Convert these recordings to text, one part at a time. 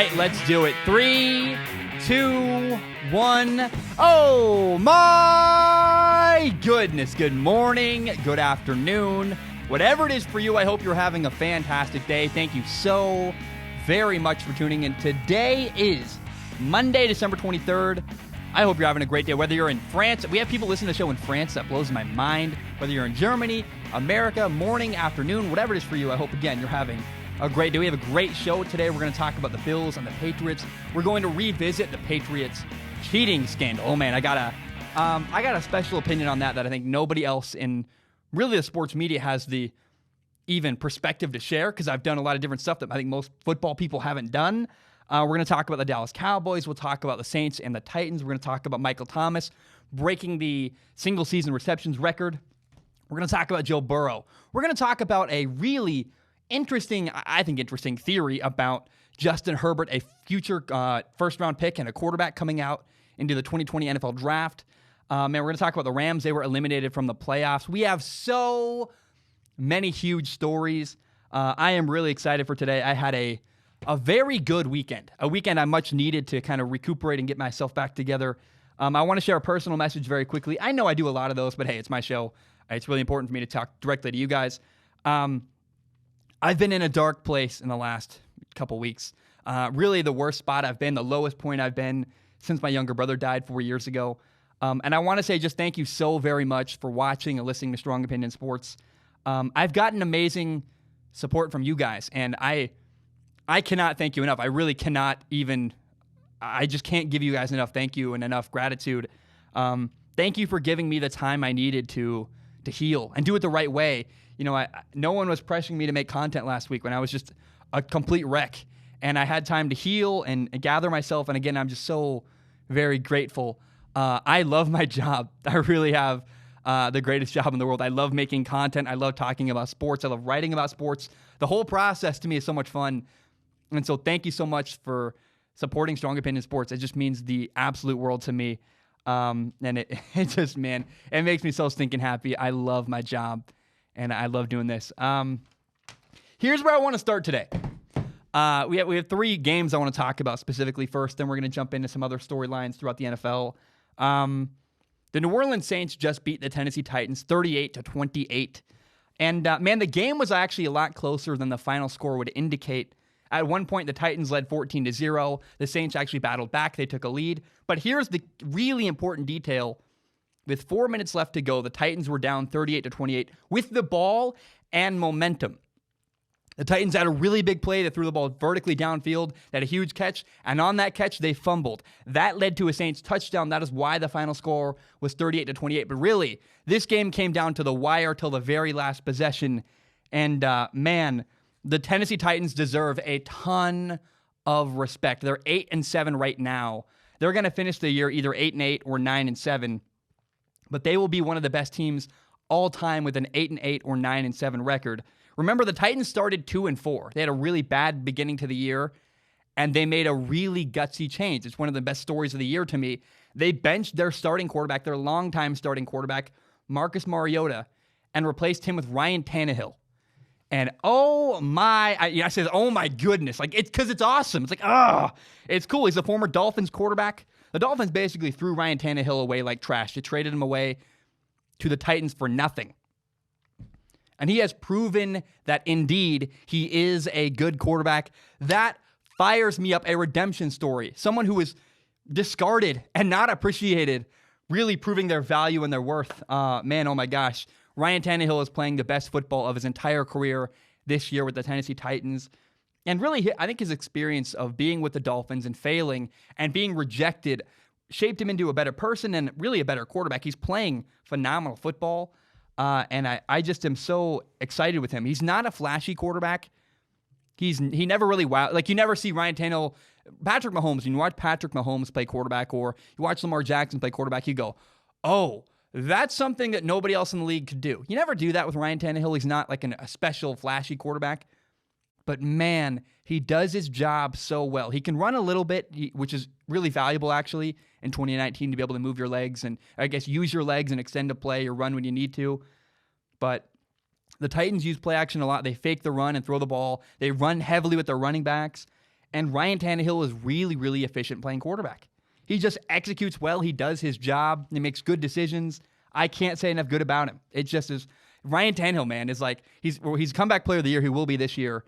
right, let's do it. 3, 2, 1. Oh my goodness. Good morning, good afternoon. Whatever it is for you, I hope you're having a fantastic day. Thank you so very much for tuning in. Today is Monday, December 23rd. I hope you're having a great day. Whether you're in France, we have people listening to the show in France. That blows my mind. Whether you're in Germany, America, morning, afternoon, whatever it is for you, I hope, again, you're having a great day. We have a great show today. We're going to talk about the Bills and the Patriots. We're going to revisit the Patriots cheating scandal. Oh, man, I got a special opinion on that I think nobody else in really the sports media has the even perspective to share, because I've done a lot of different stuff that I think most football people haven't done. We're going to talk about the Dallas Cowboys. We'll talk about the Saints and the Titans. We're going to talk about Michael Thomas breaking the single-season receptions record. We're going to talk about Joe Burrow. We're going to talk about a really interesting theory about Justin Herbert, a future first-round pick and a quarterback coming out into the 2020 NFL Draft. And we're going to talk about the Rams. They were eliminated from the playoffs. We have so many huge stories. I am really excited for today. I had a very good weekend, a weekend I much needed to kind of recuperate and get myself back together. I want to share a personal message very quickly. I know I do a lot of those, but hey, it's my show. It's really important for me to talk directly to you guys. I've been in a dark place in the last couple weeks. Really the worst spot I've been, the lowest point I've been since my younger brother died 4 years ago. And I want to say just thank you so very much for watching and listening to Strong Opinion Sports. I've gotten amazing support from you guys, and I cannot thank you enough. I really cannot even, I just can't give you guys enough thank you and enough gratitude. Thank you for giving me the time I needed to heal and do it the right way. You know, no one was pressuring me to make content last week when I was just a complete wreck, and I had time to heal and gather myself. And again, I'm just so very grateful. I love my job. I really have the greatest job in the world. I love making content. I love talking about sports. I love writing about sports. The whole process to me is so much fun. And so thank you so much for supporting Strong Opinion Sports. It just means the absolute world to me. And it just, man, it makes me so stinking happy. I love my job, and I love doing this. Here's where I want to start today. We have 3 games I want to talk about specifically first, then we're going to jump into some other storylines throughout the NFL. The New Orleans Saints just beat the Tennessee Titans 38-28. And, man, the game was actually a lot closer than the final score would indicate. At one point, the Titans led 14-0. The Saints actually battled back. They took a lead. But here's the really important detail. With 4 minutes left to go, the Titans were down 38-28 with the ball and momentum. The Titans had a really big play that threw the ball vertically downfield. They had a huge catch, and on that catch, they fumbled. That led to a Saints touchdown. That is why the final score was 38-28. But really, this game came down to the wire till the very last possession. And, man, the Tennessee Titans deserve a ton of respect. They're 8-7 right now. They're going to finish the year either 8-8 or 9-7. But they will be one of the best teams all time with an 8-8 or 9-7 record. Remember, the Titans started 2-4. They had a really bad beginning to the year, and they made a really gutsy change. It's one of the best stories of the year to me. They benched their starting quarterback, their longtime starting quarterback, Marcus Mariota, and replaced him with Ryan Tannehill. And oh my goodness, like it's because it's awesome. It's like, it's cool. He's a former Dolphins quarterback. The Dolphins basically threw Ryan Tannehill away like trash. They traded him away to the Titans for nothing. And he has proven that indeed he is a good quarterback. That fires me up, a redemption story. Someone who is discarded and not appreciated, really proving their value and their worth. Man, oh my gosh. Ryan Tannehill is playing the best football of his entire career this year with the Tennessee Titans. And really, I think his experience of being with the Dolphins and failing and being rejected shaped him into a better person and really a better quarterback. He's playing phenomenal football. And I just am so excited with him. He's not a flashy quarterback. He never really like you never see Ryan Tannehill, Patrick Mahomes. You watch Patrick Mahomes play quarterback, or you watch Lamar Jackson play quarterback. You go, oh, that's something that nobody else in the league could do. You never do that with Ryan Tannehill. He's not like a special flashy quarterback, but man, he does his job so well. He can run a little bit, which is really valuable actually in 2019 to be able to move your legs and I guess use your legs and extend a play or run when you need to. But the Titans use play action a lot. They fake the run and throw the ball. They run heavily with their running backs. And Ryan Tannehill is really, really efficient playing quarterback. He just executes well. He does his job. He makes good decisions. I can't say enough good about him. It just is. Ryan Tannehill, man, is like, he's comeback player of the year. He will be this year.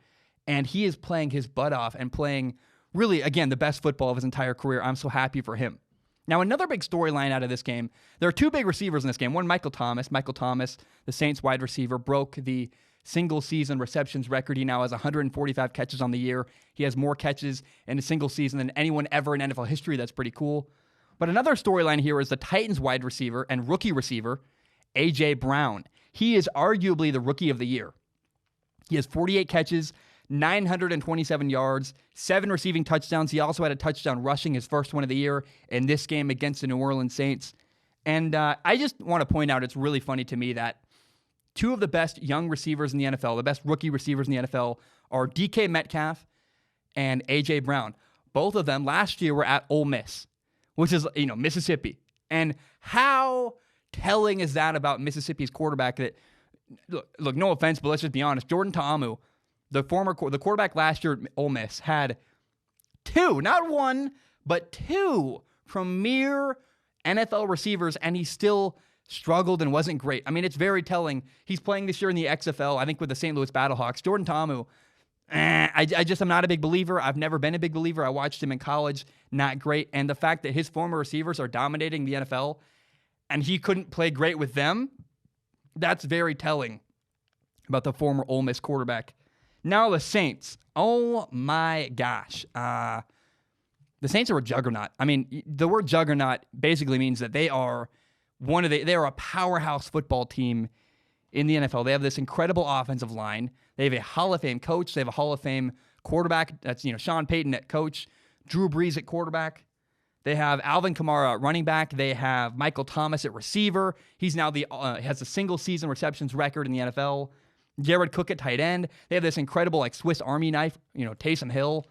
And he is playing his butt off and playing, really, again, the best football of his entire career. I'm so happy for him. Now, another big storyline out of this game, there are two big receivers in this game. One, Michael Thomas. Michael Thomas, the Saints wide receiver, broke the single-season receptions record. He now has 145 catches on the year. He has more catches in a single season than anyone ever in NFL history. That's pretty cool. But another storyline here is the Titans wide receiver and rookie receiver, A.J. Brown. He is arguably the rookie of the year. He has 48 catches, 927 yards, 7 receiving touchdowns. He also had a touchdown rushing, his first one of the year in this game against the New Orleans Saints. And I just want to point out, it's really funny to me that two of the best young receivers in the NFL, the best rookie receivers in the NFL, are DK Metcalf and A.J. Brown. Both of them last year were at Ole Miss, which is, Mississippi. And how telling is that about Mississippi's quarterback that, look, no offense, but let's just be honest, Jordan Ta'amu, the quarterback last year at Ole Miss, had two, not one, but two premier NFL receivers, and he still struggled and wasn't great. I mean, it's very telling. He's playing this year in the XFL, I think with the St. Louis Battlehawks. Jordan Ta'amu, I just am not a big believer. I've never been a big believer. I watched him in college, not great. And the fact that his former receivers are dominating the NFL and he couldn't play great with them, that's very telling about the former Ole Miss quarterback. Now the Saints. Oh my gosh. The Saints are a juggernaut. I mean, the word juggernaut basically means that they are they are a powerhouse football team in the NFL. They have this incredible offensive line. They have a Hall of Fame coach. They have a Hall of Fame quarterback. That's, Sean Payton at coach, Drew Brees at quarterback. They have Alvin Kamara at running back. They have Michael Thomas at receiver. He's now has a single season receptions record in the NFL. Jared Cook at tight end. They have this incredible Swiss Army knife, Taysom Hill.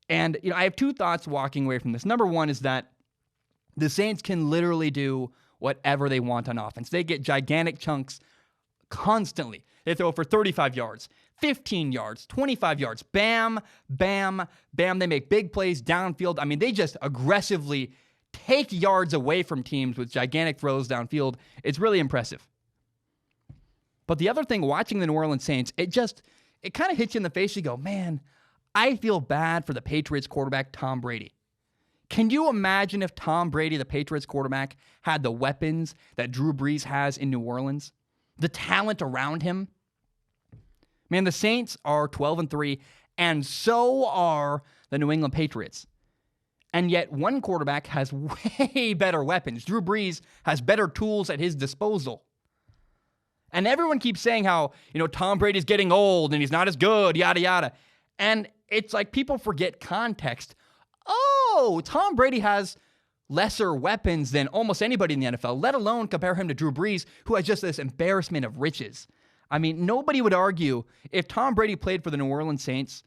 And I have two thoughts walking away from this. Number one is that the Saints can literally do whatever they want on offense. They get gigantic chunks constantly. They throw for 35 yards, 15 yards, 25 yards. Bam, bam, bam. They make big plays downfield. I mean, they just aggressively take yards away from teams with gigantic throws downfield. It's really impressive. But the other thing, watching the New Orleans Saints, it kind of hits you in the face. You go, man, I feel bad for the Patriots quarterback, Tom Brady. Can you imagine if Tom Brady, the Patriots quarterback, had the weapons that Drew Brees has in New Orleans? The talent around him? Man, the Saints are 12-3, and so are the New England Patriots. And yet one quarterback has way better weapons. Drew Brees has better tools at his disposal. And everyone keeps saying how, Tom Brady's getting old and he's not as good, yada, yada. And it's like people forget context. Oh, Tom Brady has lesser weapons than almost anybody in the NFL, let alone compare him to Drew Brees, who has just this embarrassment of riches. I mean, nobody would argue if Tom Brady played for the New Orleans Saints,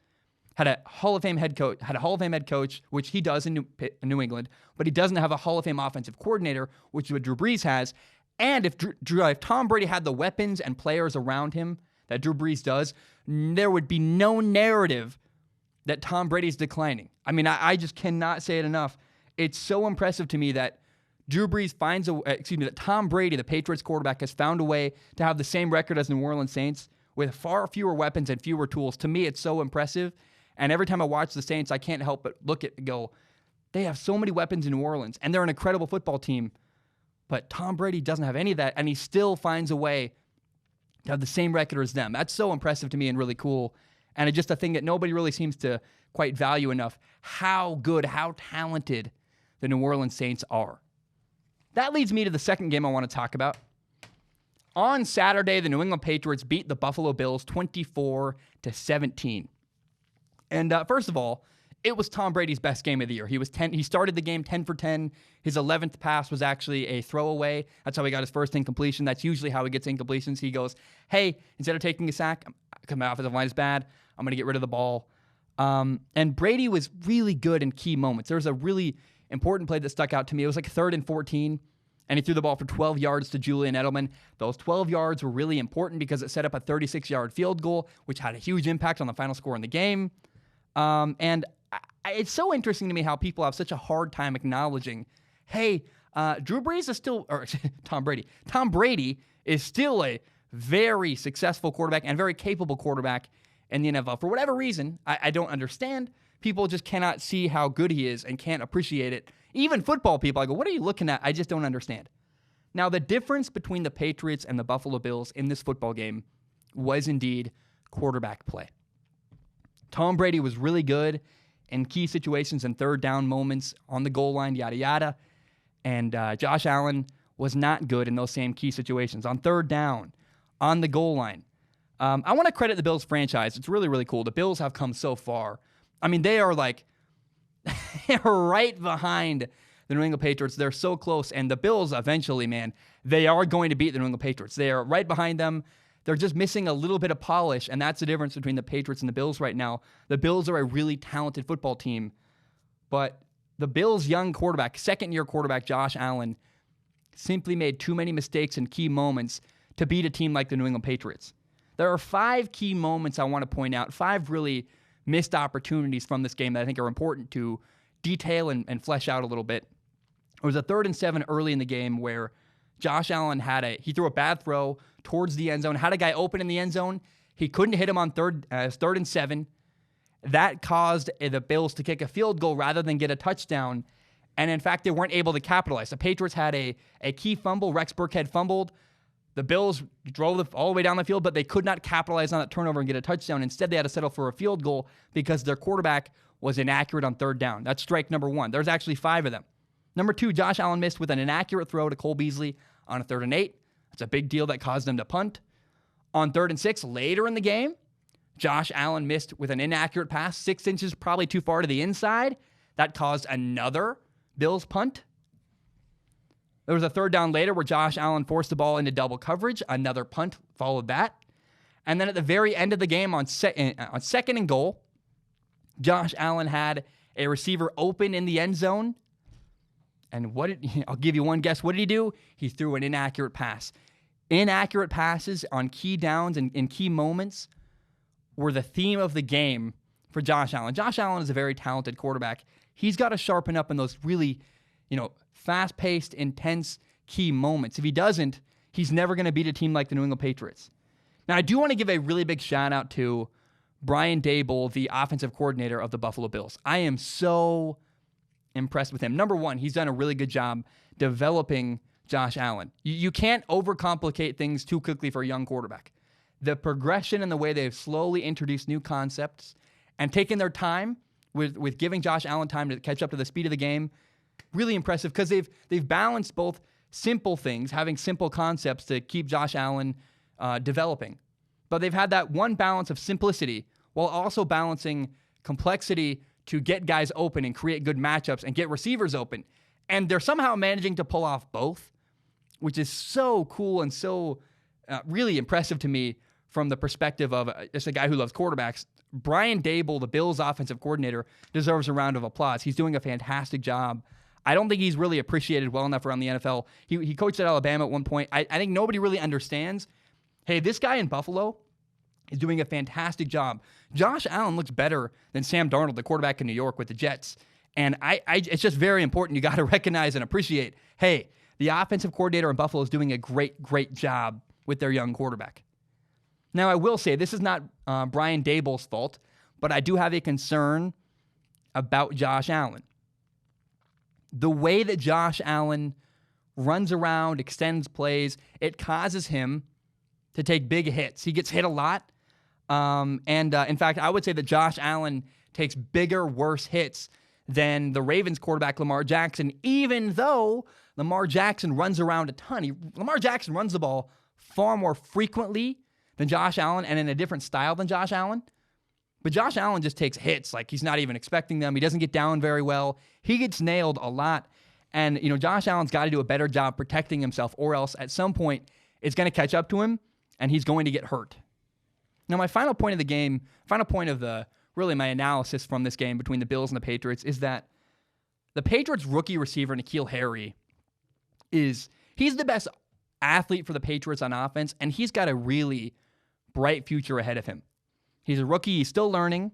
had a Hall of Fame head coach, which he does in New England, but he doesn't have a Hall of Fame offensive coordinator, which is what Drew Brees has. And if Tom Brady had the weapons and players around him that Drew Brees does, there would be no narrative that Tom Brady's declining. I mean, I just cannot say it enough. It's so impressive to me that that Tom Brady, the Patriots quarterback, has found a way to have the same record as New Orleans Saints with far fewer weapons and fewer tools. To me, it's so impressive. And every time I watch the Saints, I can't help but look at and go, they have so many weapons in New Orleans, and they're an incredible football team. But Tom Brady doesn't have any of that, and he still finds a way to have the same record as them. That's so impressive to me and really cool. And it's just a thing that nobody really seems to quite value enough, how good, how talented the New Orleans Saints are. That leads me to the second game I want to talk about. On Saturday, the New England Patriots beat the Buffalo Bills 24-17. And first of all, it was Tom Brady's best game of the year. He started the game 10 for 10. His 11th pass was actually a throwaway. That's how he got his first incompletion. That's usually how he gets incompletions. He goes, hey, instead of taking a sack, my offensive line is bad, I'm going to get rid of the ball. And Brady was really good in key moments. There was a really important play that stuck out to me. It was like 3rd and 14, and he threw the ball for 12 yards to Julian Edelman. Those 12 yards were really important because it set up a 36-yard field goal, which had a huge impact on the final score in the game. And it's so interesting to me how people have such a hard time acknowledging, hey, Drew Brees is still, or Tom Brady. Tom Brady is still a very successful quarterback and very capable quarterback in the NFL. For whatever reason, I don't understand. People just cannot see how good he is and can't appreciate it. Even football people, I go, what are you looking at? I just don't understand. Now, the difference between the Patriots and the Buffalo Bills in this football game was indeed quarterback play. Tom Brady was really good in key situations and third down moments on the goal line, yada, yada. And Josh Allen was not good in those same key situations. On third down, on the goal line. I want to credit the Bills franchise. It's really, really cool. The Bills have come so far. I mean, they are like they're right behind the New England Patriots. They're so close. And the Bills eventually, man, they are going to beat the New England Patriots. They are right behind them. They're just missing a little bit of polish, and that's the difference between the Patriots and the Bills right now. The Bills are a really talented football team, but the Bills' young quarterback, second-year quarterback Josh Allen, simply made too many mistakes in key moments to beat a team like the New England Patriots. There are 5 key moments I want to point out, 5 really missed opportunities from this game that I think are important to detail and flesh out a little bit. It was a 3rd and 7 early in the game where Josh Allen he threw a bad throw towards the end zone, had a guy open in the end zone. He couldn't hit him on 3rd and 7. That caused the Bills to kick a field goal rather than get a touchdown. And in fact, they weren't able to capitalize. The Patriots had a key fumble. Rex Burkhead fumbled. The Bills drove all the way down the field, but they could not capitalize on that turnover and get a touchdown. Instead, they had to settle for a field goal because their quarterback was inaccurate on 3rd down. That's strike number 1. There's actually 5 of them. Number 2, Josh Allen missed with an inaccurate throw to Cole Beasley on a 3rd and 8. That's a big deal that caused them to punt. On 3rd and 6, later in the game, Josh Allen missed with an inaccurate pass, 6 inches probably too far to the inside. That caused another Bills punt. There was a 3rd down later where Josh Allen forced the ball into double coverage. Another punt followed that. And then at the very end of the game on 2nd and goal, Josh Allen had a receiver open in the end zone. And I'll give you one guess. What did he do? He threw an inaccurate pass. Inaccurate passes on key downs and in key moments were the theme of the game for Josh Allen. Josh Allen is a very talented quarterback. He's got to sharpen up in those really, fast-paced, intense key moments. If he doesn't, he's never going to beat a team like the New England Patriots. Now, I do want to give a really big shout-out to Brian Daboll, the offensive coordinator of the Buffalo Bills. I am so impressed with him. Number 1, he's done a really good job developing Josh Allen. You can't overcomplicate things too quickly for a young quarterback. The progression and the way they've slowly introduced new concepts and taken their time with giving Josh Allen time to catch up to the speed of the game, really impressive because they've balanced both simple things, having simple concepts to keep Josh Allen developing. But they've had that one balance of simplicity while also balancing complexity to get guys open and create good matchups and get receivers open. And they're somehow managing to pull off both, which is so cool and so really impressive to me from the perspective of just a guy who loves quarterbacks. Brian Daboll, the Bills offensive coordinator, deserves a round of applause. He's doing a fantastic job. I don't think he's really appreciated well enough around the NFL. He coached at Alabama at one point. I think nobody really understands, hey, this guy in Buffalo is doing a fantastic job. Josh Allen looks better than Sam Darnold, the quarterback in New York with the Jets. And it's just very important. You got to recognize and appreciate, hey, the offensive coordinator in Buffalo is doing a great, great job with their young quarterback. Now, I will say this is not Brian Daboll's fault, but I do have a concern about Josh Allen. The way that Josh Allen runs around, extends plays, it causes him to take big hits. He gets hit a lot. In fact, I would say that Josh Allen takes bigger, worse hits than the Ravens quarterback Lamar Jackson, even though Lamar Jackson runs around a ton. Lamar Jackson runs the ball far more frequently than Josh Allen and in a different style than Josh Allen. But Josh Allen just takes hits like he's not even expecting them. He doesn't get down very well. He gets nailed a lot. And, Josh Allen's got to do a better job protecting himself, or else at some point it's going to catch up to him and he's going to get hurt. Now, my final point of the game, really my analysis from this game between the Bills and the Patriots is that the Patriots rookie receiver, N'Keal Harry, he's the best athlete for the Patriots on offense, and he's got a really bright future ahead of him. He's a rookie. He's still learning.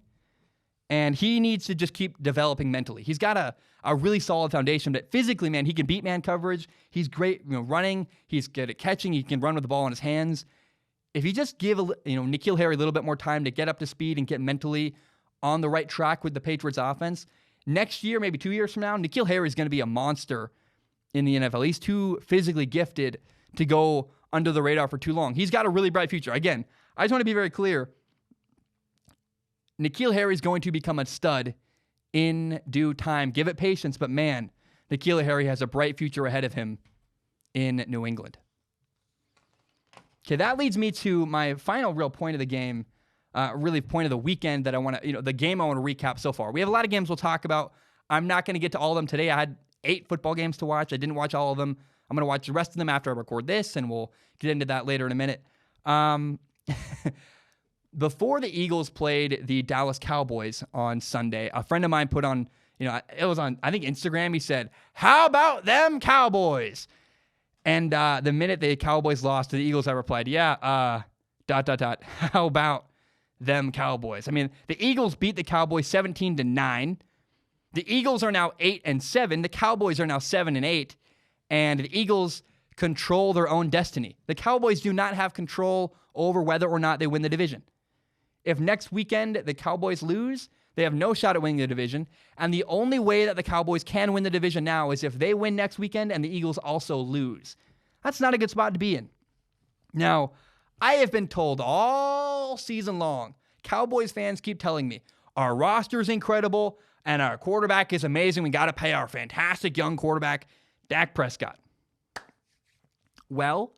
And he needs to just keep developing mentally. He's got a really solid foundation, but physically, man, he can beat man coverage. He's great, running. He's good at catching. He can run with the ball in his hands. If you just give N'Keal Harry a little bit more time to get up to speed and get mentally on the right track with the Patriots offense, next year, maybe 2 years from now, N'Keal Harry is going to be a monster in the NFL. He's too physically gifted to go under the radar for too long. He's got a really bright future. Again, I just want to be very clear. N'Keal Harry is going to become a stud in due time. Give it patience, but man, N'Keal Harry has a bright future ahead of him in New England. Okay, that leads me to my final real point of the game, really point of the weekend that I want to, the game I want to recap so far. We have a lot of games we'll talk about. I'm not going to get to all of them today. I had 8 football games to watch. I didn't watch all of them. I'm going to watch the rest of them after I record this, and we'll get into that later in a minute. Before the Eagles played the Dallas Cowboys on Sunday, a friend of mine put on, it was on, I think, Instagram. He said, "How about them Cowboys?" And the minute the Cowboys lost to the Eagles, I replied, "Yeah, ... How about them Cowboys?" I mean, the Eagles beat the Cowboys 17-9. The Eagles are now 8-7. The Cowboys are now 7-8. And the Eagles control their own destiny. The Cowboys do not have control over whether or not they win the division. If next weekend the Cowboys lose, they have no shot at winning the division. And the only way that the Cowboys can win the division now is if they win next weekend and the Eagles also lose. That's not a good spot to be in. Now, I have been told all season long, Cowboys fans keep telling me, our roster is incredible and our quarterback is amazing. We got to pay our fantastic young quarterback, Dak Prescott. Well,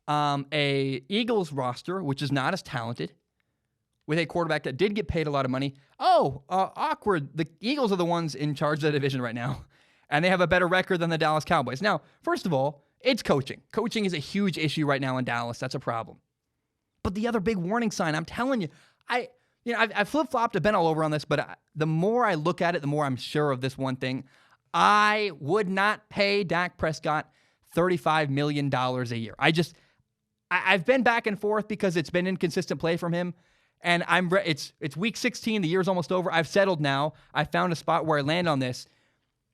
a Eagles roster, which is not as talented, with a quarterback that did get paid a lot of money. Awkward. The Eagles are the ones in charge of the division right now, and they have a better record than the Dallas Cowboys. Now, first of all, it's coaching. Coaching is a huge issue right now in Dallas. That's a problem. But the other big warning sign, I'm telling you, I've flip-flopped, I've been all over on this, but the more I look at it, the more I'm sure of this one thing. I would not pay Dak Prescott $35 million a year. I've been back and forth because it's been inconsistent play from him. And it's week 16. The year's almost over. I've settled now. I found a spot where I land on this.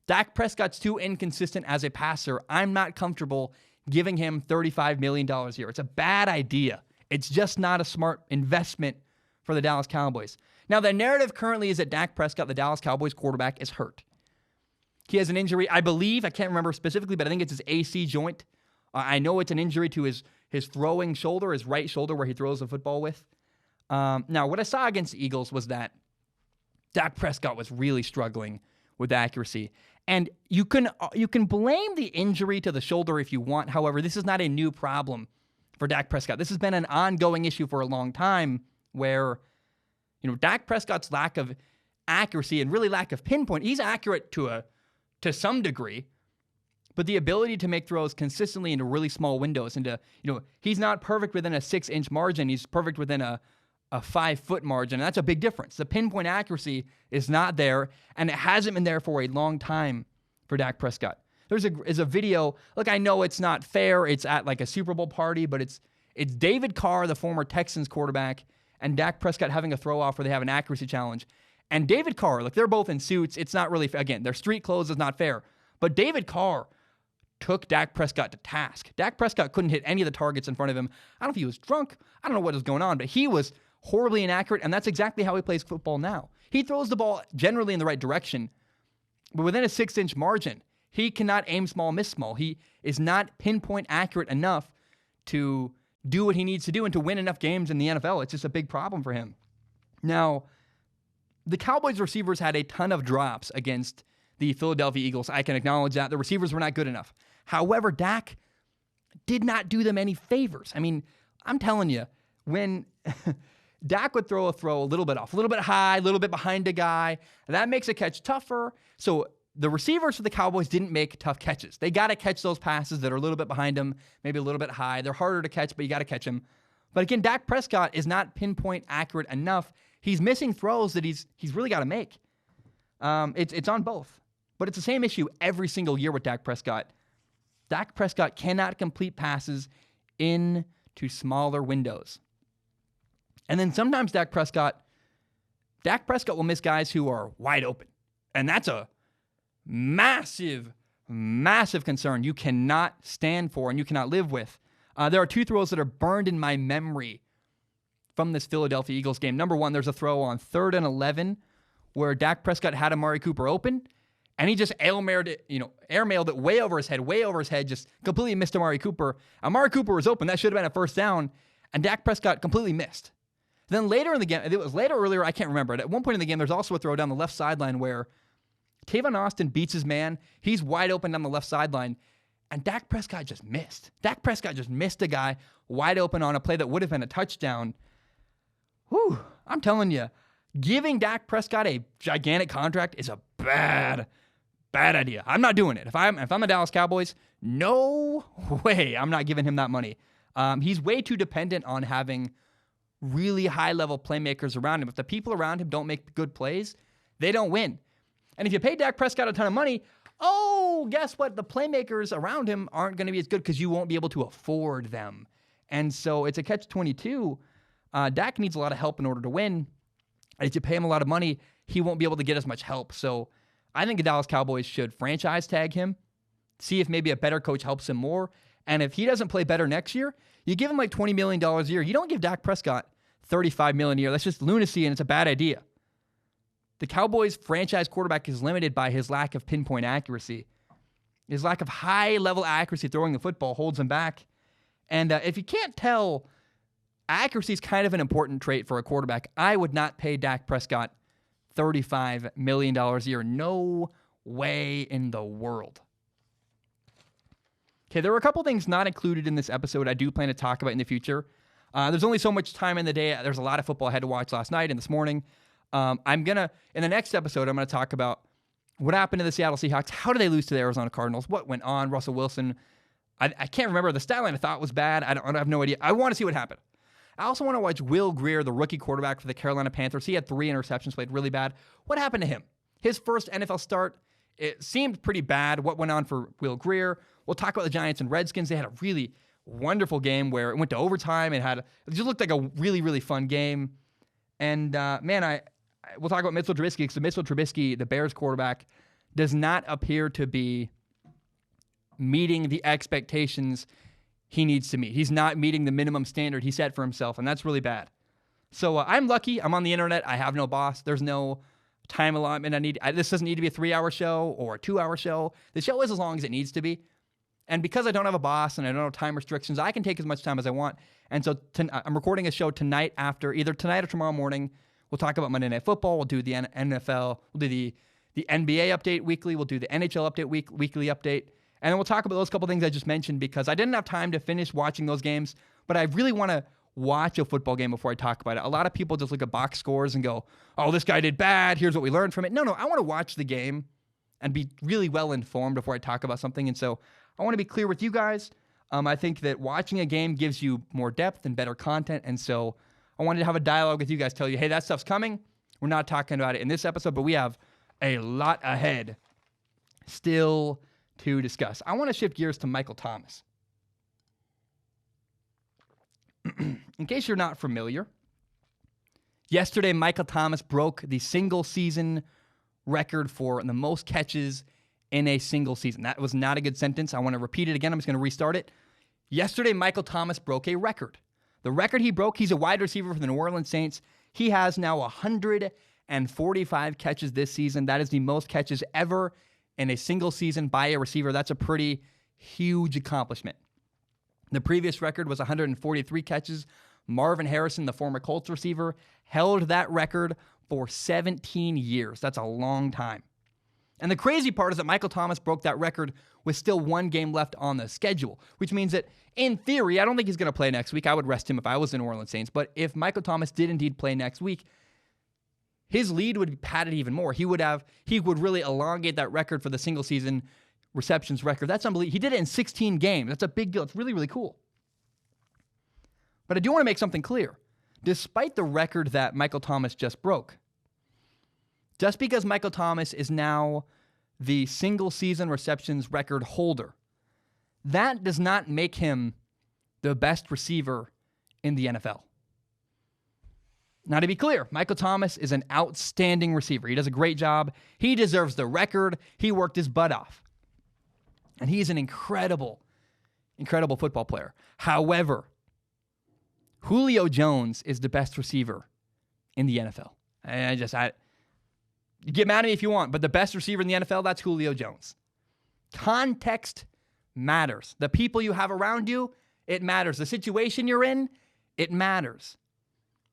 Dak Prescott's too inconsistent as a passer. I'm not comfortable giving him $35 million a year. It's a bad idea. It's just not a smart investment for the Dallas Cowboys. Now, the narrative currently is that Dak Prescott, the Dallas Cowboys quarterback, is hurt. He has an injury, I believe. I can't remember specifically, but I think it's his AC joint. I know it's an injury to his throwing shoulder, his right shoulder where he throws the football with. Now, what I saw against the Eagles was that Dak Prescott was really struggling with accuracy. And you can blame the injury to the shoulder if you want. However, this is not a new problem for Dak Prescott. This has been an ongoing issue for a long time where, Dak Prescott's lack of accuracy and really lack of pinpoint, he's accurate to some degree, but the ability to make throws consistently into really small windows, he's not perfect within a 6-inch margin. He's perfect within a 5-foot margin, and that's a big difference. The pinpoint accuracy is not there, and it hasn't been there for a long time for Dak Prescott. There's a video. Look, I know it's not fair. It's at like a Super Bowl party, but it's David Carr, the former Texans quarterback, and Dak Prescott having a throw-off where they have an accuracy challenge. And David Carr, they're both in suits. It's not really, again, their street clothes is not fair. But David Carr took Dak Prescott to task. Dak Prescott couldn't hit any of the targets in front of him. I don't know if he was drunk. I don't know what was going on, but he was horribly inaccurate, and that's exactly how he plays football now. He throws the ball generally in the right direction, but within a 6-inch margin. He cannot aim small, miss small. He is not pinpoint accurate enough to do what he needs to do and to win enough games in the NFL. It's just a big problem for him. Now, the Cowboys receivers had a ton of drops against the Philadelphia Eagles. I can acknowledge that. The receivers were not good enough. However, Dak did not do them any favors. I mean, I'm telling you, when Dak would throw a little bit off, a little bit high, a little bit behind a guy, that makes a catch tougher. So the receivers for the Cowboys didn't make tough catches. They got to catch those passes that are a little bit behind them, maybe a little bit high. They're harder to catch, but you got to catch them. But again, Dak Prescott is not pinpoint accurate enough. He's missing throws that he's really got to make. It's on both. But it's the same issue every single year with Dak Prescott. Dak Prescott cannot complete passes into smaller windows. And then sometimes Dak Prescott Dak Prescott will miss guys who are wide open. And that's a massive, massive concern you cannot stand for and you cannot live with. There are two throws that are burned in my memory from this Philadelphia Eagles game. Number one, there's a throw on 3rd and 11 where Dak Prescott had Amari Cooper open, and he just airmailed it way over his head, just completely missed Amari Cooper. Amari Cooper was open. That should have been a first down, and Dak Prescott completely missed. Then later in the game, it was later or earlier, I can't remember. At one point in the game, there's also a throw down the left sideline where Tavon Austin beats his man. He's wide open down the left sideline, and Dak Prescott just missed. Dak Prescott just missed a guy wide open on a play that would have been a touchdown. Whew, I'm telling you, giving Dak Prescott a gigantic contract is a bad idea. I'm not doing it. If I'm the Dallas Cowboys, no way I'm not giving him that money. He's way too dependent on having really high-level playmakers around him. If the people around him don't make good plays, they don't win. And if you pay Dak Prescott a ton of money, guess what? The playmakers around him aren't going to be as good because you won't be able to afford them. And so it's a catch-22. Dak needs a lot of help in order to win. And if you pay him a lot of money, he won't be able to get as much help. So I think the Dallas Cowboys should franchise tag him, see if maybe a better coach helps him more. And if he doesn't play better next year, you give him like $20 million a year. You don't give Dak Prescott $35 million a year. That's just lunacy, and it's a bad idea. The Cowboys' franchise quarterback is limited by his lack of pinpoint accuracy. His lack of high-level accuracy throwing the football holds him back. And if you can't tell, accuracy is kind of an important trait for a quarterback. I would not pay Dak Prescott $35 million a year. No way in the world. Okay, there were a couple things not included in this episode I do plan to talk about in the future. There's only so much time in the day. There's a lot of football I had to watch last night and this morning. In the next episode, I'm going to talk about what happened to the Seattle Seahawks. How did they lose to the Arizona Cardinals? What went on? Russell Wilson. I can't remember. The stat line I thought was bad. I have no idea. I want to see what happened. I also want to watch Will Grier, the rookie quarterback for the Carolina Panthers. He had 3 interceptions, played really bad. What happened to him? His first NFL start, it seemed pretty bad. What went on for Will Grier? We'll talk about the Giants and Redskins. They had a really wonderful game where it went to overtime. It just looked like a really, really fun game. And, we'll talk about Mitchell Trubisky, because Mitchell Trubisky, the Bears quarterback, does not appear to be meeting the expectations he needs to meet. He's not meeting the minimum standard he set for himself, and that's really bad. So I'm lucky. I'm on the internet. I have no boss. There's no time allotment. This doesn't need to be a 3-hour show or a 2-hour show. The show is as long as it needs to be. And because I don't have a boss and I don't have time restrictions, I can take as much time as I want. And so I'm recording a show tonight either tonight or tomorrow morning. We'll talk about Monday Night Football. We'll do the NFL. We'll do the NBA update weekly. We'll do the NHL update weekly update. And then we'll talk about those couple things I just mentioned, because I didn't have time to finish watching those games, but I really want to watch a football game before I talk about it. A lot of people just look at box scores and go, oh, this guy did bad. Here's what we learned from it. No, I want to watch the game and be really well informed before I talk about something. And so I want to be clear with you guys. I think that watching a game gives you more depth and better content. And so I wanted to have a dialogue with you guys, tell you, hey, that stuff's coming. We're not talking about it in this episode, but we have a lot ahead still to discuss. I want to shift gears to Michael Thomas. In case you're not familiar, yesterday Michael Thomas broke the single season record for the most catches in a single season. That was not a good sentence. I want to repeat it again. I'm just going to restart it. Yesterday, Michael Thomas broke a record. The record he broke, he's a wide receiver for the New Orleans Saints. He has now 145 catches this season. That is the most catches ever in a single season by a receiver. That's a pretty huge accomplishment. The previous record was 143 catches. Marvin Harrison, the former Colts receiver, held that record for 17 years. That's a long time. And the crazy part is that Michael Thomas broke that record with still one game left on the schedule, which means that, in theory, I don't think he's going to play next week. I would rest him if I was the New Orleans Saints. But if Michael Thomas did indeed play next week, his lead would be padded even more. He would really elongate that record for the single season receptions record. That's unbelievable. He did it in 16 games. That's a big deal. It's really, really cool. But I do want to make something clear. Despite the record that Michael Thomas just broke, just because Michael Thomas is now the single season receptions record holder, that does not make him the best receiver in the NFL. Now, to be clear, Michael Thomas is an outstanding receiver. He does a great job. He deserves the record. He worked his butt off. And he's an incredible football player. However, Julio Jones is the best receiver in the NFL. You get mad at me if you want, but the best receiver in the NFL, that's Julio Jones. Context matters. The people you have around you, it matters. The situation you're in, it matters.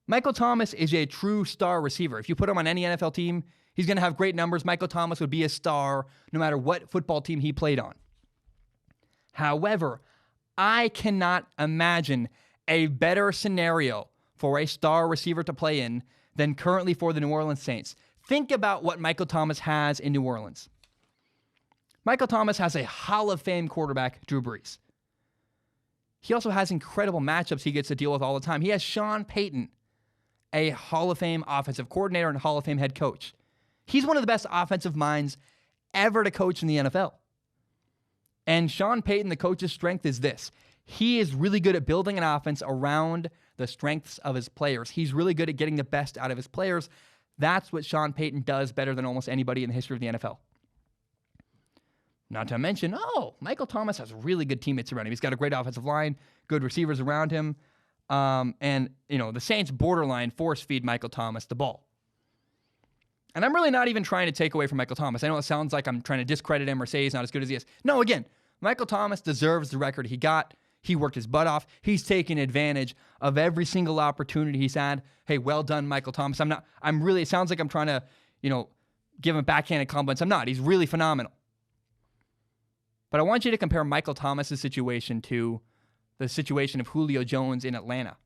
Michael Thomas is a true star receiver. If you put him on any NFL team, he's going to have great numbers. Michael Thomas would be a star no matter what football team he played on. However, I cannot imagine a better scenario for a star receiver to play in than currently for the New Orleans Saints. Think about what Michael Thomas has in New Orleans. Michael Thomas has a Hall of Fame quarterback, Drew Brees. He also has incredible matchups he gets to deal with all the time. He has Sean Payton, a Hall of Fame offensive coordinator and Hall of Fame head coach. He's one of the best offensive minds ever to coach in the NFL. And Sean Payton, the coach's strength is this. He is really good at building an offense around the strengths of his players. He's really good at getting the best out of his players. That's what Sean Payton does better than almost anybody in the history of the NFL. Not to mention, Michael Thomas has really good teammates around him. He's got a great offensive line, good receivers around him. And the Saints borderline force feed Michael Thomas the ball. And I'm really not even trying to take away from Michael Thomas. I know it sounds like I'm trying to discredit him or say he's not as good as he is. No, again, Michael Thomas deserves the record he got. He worked his butt off. He's taken advantage of every single opportunity he's had. Hey, well done, Michael Thomas. It sounds like I'm trying to, give him backhanded compliments. I'm not. He's really phenomenal. But I want you to compare Michael Thomas's situation to the situation of Julio Jones in Atlanta.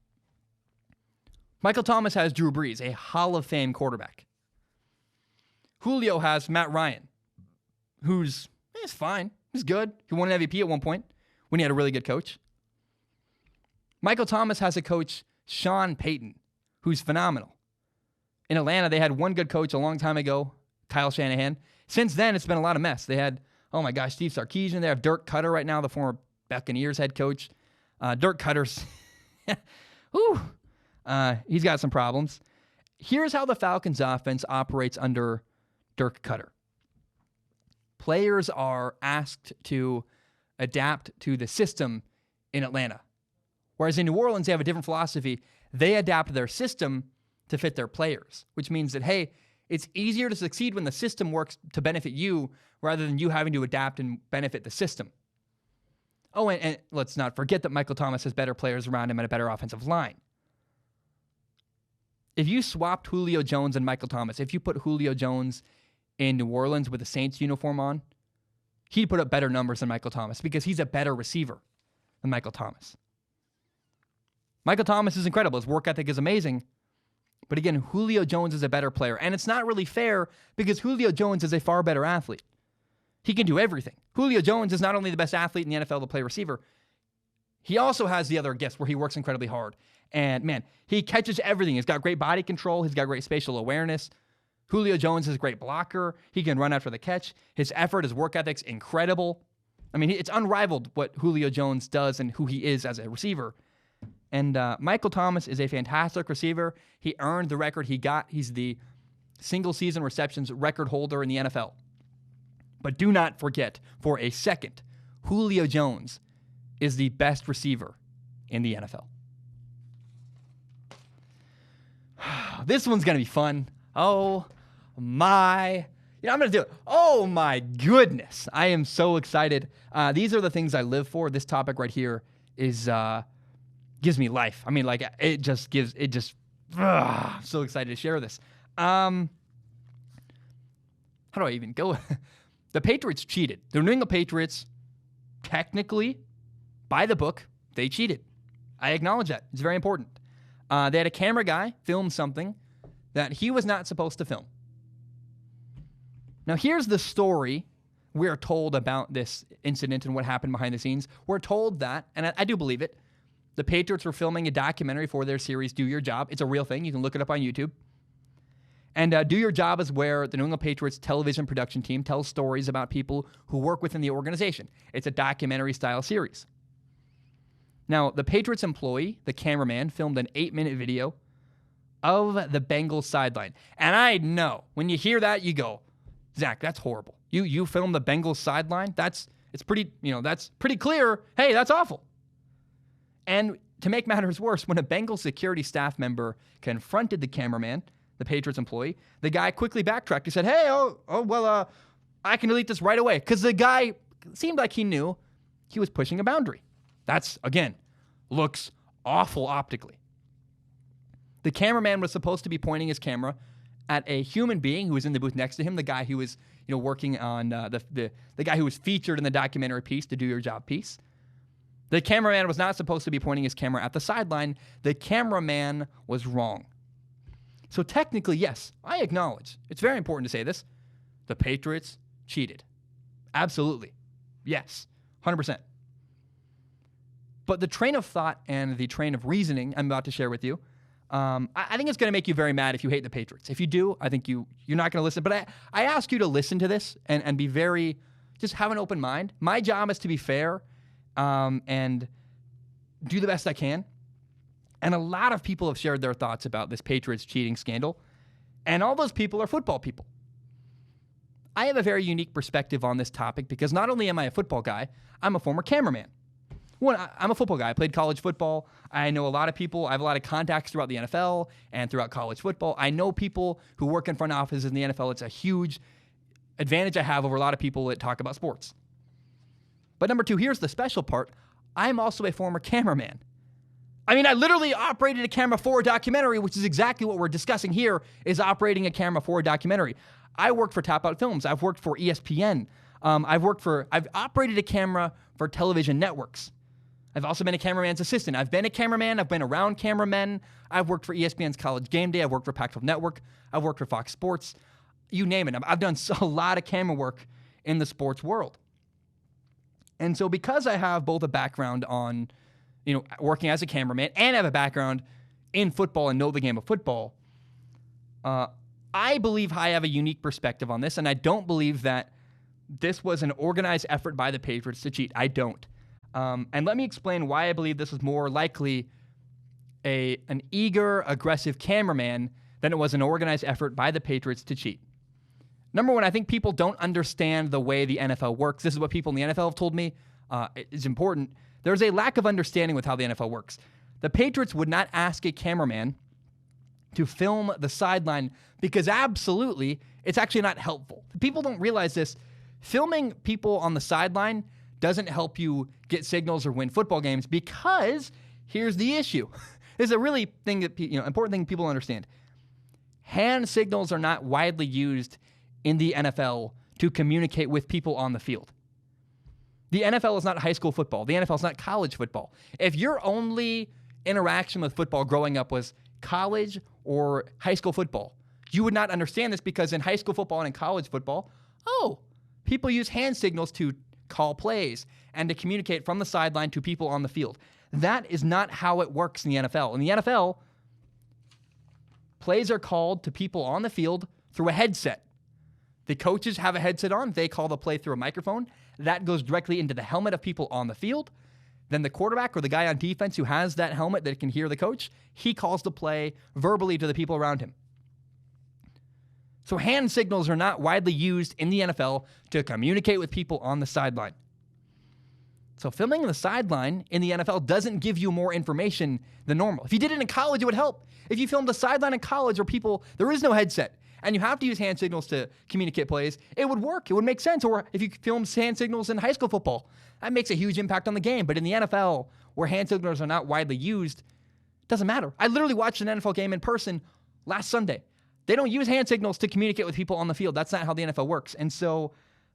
Michael Thomas has Drew Brees, a Hall of Fame quarterback. Julio has Matt Ryan, who's fine. He's good. He won an MVP at one point when he had a really good coach. Michael Thomas has a coach, Sean Payton, who's phenomenal. In Atlanta, they had one good coach a long time ago, Kyle Shanahan. Since then, it's been a lot of mess. They had, Steve Sarkisian. They have Dirk Cutter right now, the former Buccaneers head coach. Dirk Cutter's, he's got some problems. Here's how the Falcons offense operates under Dirk Cutter. Players are asked to adapt to the system in Atlanta. Whereas in New Orleans, they have a different philosophy. They adapt their system to fit their players, which means that, hey, it's easier to succeed when the system works to benefit you rather than you having to adapt and benefit the system. Oh, and let's not forget that Michael Thomas has better players around him and a better offensive line. If you swapped Julio Jones and Michael Thomas, if you put Julio Jones in New Orleans with a Saints uniform on, he'd put up better numbers than Michael Thomas because he's a better receiver than Michael Thomas. Michael Thomas is incredible. His work ethic is amazing. But again, Julio Jones is a better player. And it's not really fair because Julio Jones is a far better athlete. He can do everything. Julio Jones is not only the best athlete in the NFL to play receiver, he also has the other gifts where he works incredibly hard. And man, he catches everything. He's got great body control. He's got great spatial awareness. Julio Jones is a great blocker. He can run after the catch. His effort, his work ethic's incredible. I mean, it's unrivaled what Julio Jones does and who he is as a receiver. And Michael Thomas is a fantastic receiver. He earned the record he got. He's the single-season receptions record holder in the NFL. But do not forget for a second, Julio Jones is the best receiver in the NFL. This one's going to be fun. Oh, my. I'm going to do it. Oh, my goodness. I am so excited. These are the things I live for. This topic right here is gives me life. I mean, like, I'm so excited to share this. How do I even go? The Patriots cheated. The New England Patriots, technically, by the book, they cheated. I acknowledge that. It's very important. They had a camera guy film something that he was not supposed to film. Now, here's the story we're told about this incident and what happened behind the scenes. We're told that, and I do believe it, the Patriots were filming a documentary for their series, Do Your Job. It's a real thing. You can look it up on YouTube. And Do Your Job is where the New England Patriots television production team tells stories about people who work within the organization. It's a documentary-style series. Now, the Patriots employee, the cameraman, filmed an 8-minute video of the Bengals sideline. And I know when you hear that, you go, Zach, that's horrible. You film the Bengals sideline? That's pretty clear. Hey, that's awful. And to make matters worse, when a Bengals security staff member confronted the cameraman, the Patriots employee, the guy quickly backtracked. He said, hey, I can delete this right away. Because the guy seemed like he knew he was pushing a boundary. That's, again, looks awful optically. The cameraman was supposed to be pointing his camera at a human being who was in the booth next to him, the guy who was working on the guy who was featured in the documentary piece, the Do Your Job piece. The cameraman was not supposed to be pointing his camera at the sideline. The cameraman was wrong. So technically, yes, I acknowledge. It's very important to say this. The Patriots cheated. Absolutely. Yes. 100%. But the train of thought and the train of reasoning I'm about to share with you, I think it's going to make you very mad if you hate the Patriots. If you do, I think you're not going to listen. But I ask you to listen to this and be very, just have an open mind. My job is to be fair and do the best I can. And a lot of people have shared their thoughts about this Patriots cheating scandal. And all those people are football people. I have a very unique perspective on this topic because not only am I a football guy, I'm a former cameraman. I'm a football guy. I played college football. I know a lot of people. I have a lot of contacts throughout the NFL and throughout college football. I know people who work in front offices in the NFL. It's a huge advantage I have over a lot of people that talk about sports. But number two, here's the special part. I'm also a former cameraman. I mean, I literally operated a camera for a documentary, which is exactly what we're discussing here, is operating a camera for a documentary. I worked for Top Out Films. I've worked for ESPN. I've operated a camera for television networks. I've also been a cameraman's assistant. I've been a cameraman. I've been around cameramen. I've worked for ESPN's College Game Day. I've worked for Pac-12 Network. I've worked for Fox Sports. You name it. I've done a lot of camera work in the sports world. And so because I have both a background on, working as a cameraman and have a background in football and know the game of football, I believe I have a unique perspective on this, and I don't believe that this was an organized effort by the Patriots to cheat. I don't. And let me explain why I believe this was more likely an eager, aggressive cameraman than it was an organized effort by the Patriots to cheat. Number one, I think people don't understand the way the NFL works. This is what people in the NFL have told me. It's important. There's a lack of understanding with how the NFL works. The Patriots would not ask a cameraman to film the sideline because absolutely, it's actually not helpful. People don't realize this. Filming people on the sideline doesn't help you get signals or win football games because here's the issue. This is a really important thing people understand. Hand signals are not widely used in the NFL to communicate with people on the field. The NFL is not high school football. The NFL is not college football. If your only interaction with football growing up was college or high school football, you would not understand this because in high school football and in college football, people use hand signals to call plays and to communicate from the sideline to people on the field. That is not how it works in the NFL. In the NFL, plays are called to people on the field through a headset. The coaches have a headset on. They call the play through a microphone. That goes directly into the helmet of people on the field. Then the quarterback or the guy on defense who has that helmet that can hear the coach, he calls the play verbally to the people around him. So hand signals are not widely used in the NFL to communicate with people on the sideline. So filming the sideline in the NFL doesn't give you more information than normal. If you did it in college, it would help. If you filmed a sideline in college where there is no headset, and you have to use hand signals to communicate plays, it would work. It would make sense. Or if you film hand signals in high school football, that makes a huge impact on the game. But in the NFL, where hand signals are not widely used, it doesn't matter. I literally watched an NFL game in person last Sunday. They don't use hand signals to communicate with people on the field. That's not how the NFL works. And so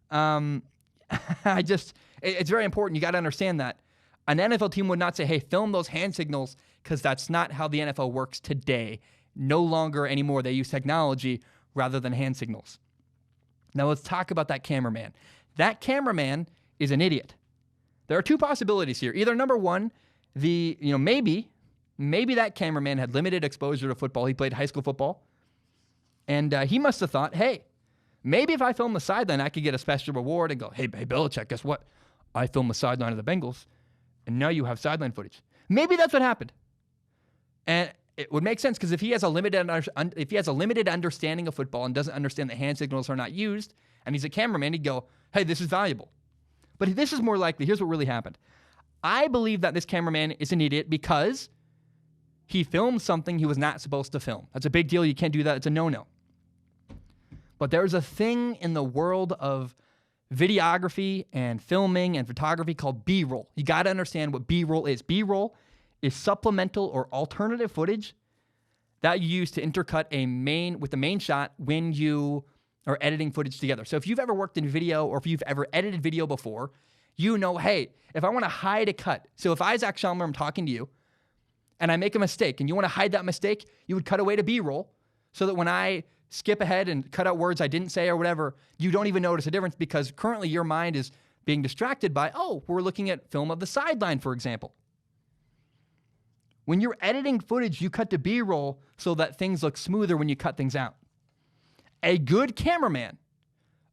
it's very important. You got to understand that. An NFL team would not say, hey, film those hand signals, because that's not how the NFL works today. No longer anymore. They use technology rather than hand signals. Now let's talk about that cameraman. That cameraman is an idiot. There are two possibilities here. Either number one, maybe that cameraman had limited exposure to football. He played high school football. And he must have thought, hey, maybe if I film the sideline, I could get a special reward and go, hey, Belichick, guess what? I filmed the sideline of the Bengals, and now you have sideline footage. Maybe that's what happened. And it would make sense because if he has a limited understanding of football and doesn't understand that hand signals are not used, and he's a cameraman, he'd go, hey, this is valuable. But this is more likely. Here's what really happened. I believe that this cameraman is an idiot because he filmed something he was not supposed to film. That's a big deal. You can't do that. It's a no-no. But there's a thing in the world of videography and filming and photography called B-roll. You got to understand what B-roll is. B-roll is supplemental or alternative footage that you use to intercut with the main shot when you are editing footage together. So if you've ever worked in video or if you've ever edited video before, you know, hey, if I want to hide a cut, so if Isaac Schallmer, I'm talking to you, and I make a mistake, and you want to hide that mistake, you would cut away to B-roll so that when I skip ahead and cut out words I didn't say or whatever, you don't even notice a difference because currently your mind is being distracted by, oh, we're looking at film of the sideline, for example. When you're editing footage, you cut to B-roll so that things look smoother when you cut things out. A good cameraman,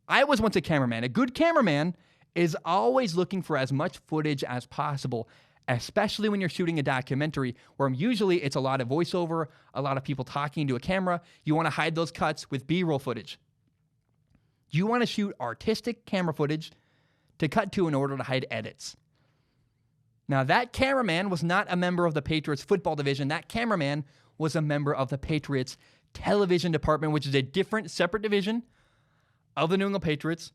I was once a cameraman, a good cameraman is always looking for as much footage as possible, especially when you're shooting a documentary where usually it's a lot of voiceover, a lot of people talking to a camera. You want to hide those cuts with B-roll footage. You want to shoot artistic camera footage to cut to in order to hide edits. Now, that cameraman was not a member of the Patriots football division. That cameraman was a member of the Patriots television department, which is a different, separate division of the New England Patriots,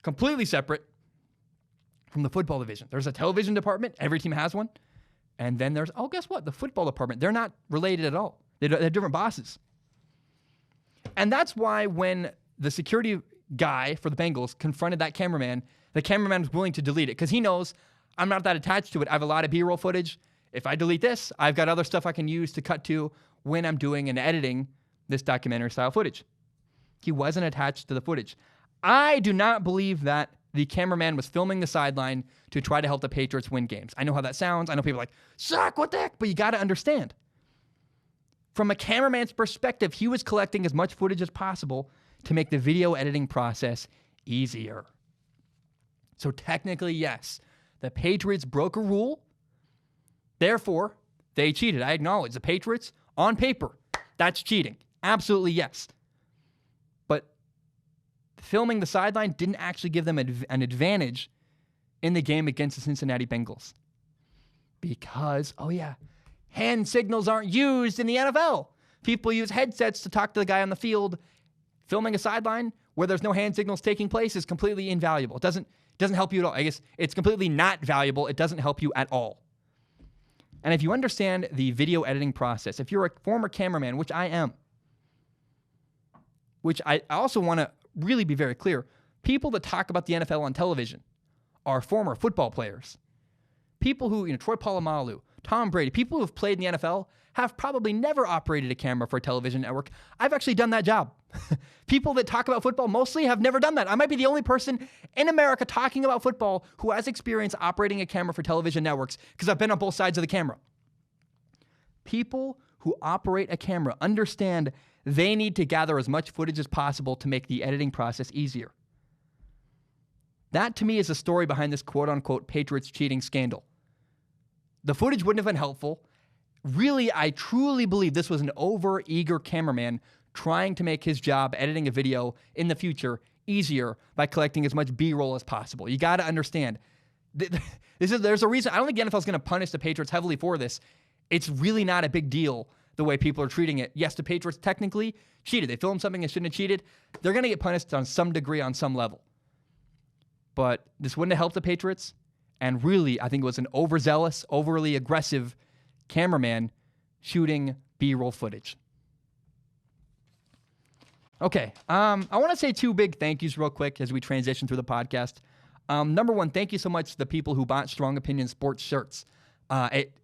completely separate from the football division. There's a television department. Every team has one. And then there's, guess what? The football department. They're not related at all. They have different bosses. And that's why when the security guy for the Bengals confronted that cameraman, the cameraman was willing to delete it because he knows I'm not that attached to it. I have a lot of B-roll footage. If I delete this, I've got other stuff I can use to cut to when I'm doing and editing this documentary-style footage. He wasn't attached to the footage. I do not believe that the cameraman was filming the sideline to try to help the Patriots win games. I know how that sounds. I know people are like, Zach, what the heck? But you got to understand. From a cameraman's perspective, he was collecting as much footage as possible to make the video editing process easier. So technically, yes, the Patriots broke a rule. Therefore, they cheated. I acknowledge the Patriots, on paper, that's cheating. Absolutely, yes. But filming the sideline didn't actually give them an advantage in the game against the Cincinnati Bengals. Because, hand signals aren't used in the NFL. People use headsets to talk to the guy on the field. Filming a sideline where there's no hand signals taking place is completely invaluable. It doesn't help you at all. I guess it's completely not valuable. It doesn't help you at all. And if you understand the video editing process, if you're a former cameraman, which I am, which I also want to really be very clear, people that talk about the NFL on television are former football players. People who, Troy Polamalu, Tom Brady, people who have played in the NFL have probably never operated a camera for a television network. I've actually done that job. People that talk about football mostly have never done that. I might be the only person in America talking about football who has experience operating a camera for television networks because I've been on both sides of the camera. People who operate a camera understand they need to gather as much footage as possible to make the editing process easier. That, to me, is the story behind this quote-unquote Patriots cheating scandal. The footage wouldn't have been helpful. Really, I truly believe this was an over-eager cameraman trying to make his job editing a video in the future easier by collecting as much B-roll as possible. You got to understand. There's a reason. I don't think the NFL is going to punish the Patriots heavily for this. It's really not a big deal the way people are treating it. Yes, the Patriots technically cheated. They filmed something they shouldn't have cheated. They're going to get punished on some degree, on some level. But this wouldn't have helped the Patriots. And really, I think it was an overzealous, overly aggressive cameraman shooting B-roll footage. Okay, I want to say two big thank yous real quick as we transition through the podcast. Number one, thank you so much to the people who bought Strong Opinion Sports shirts.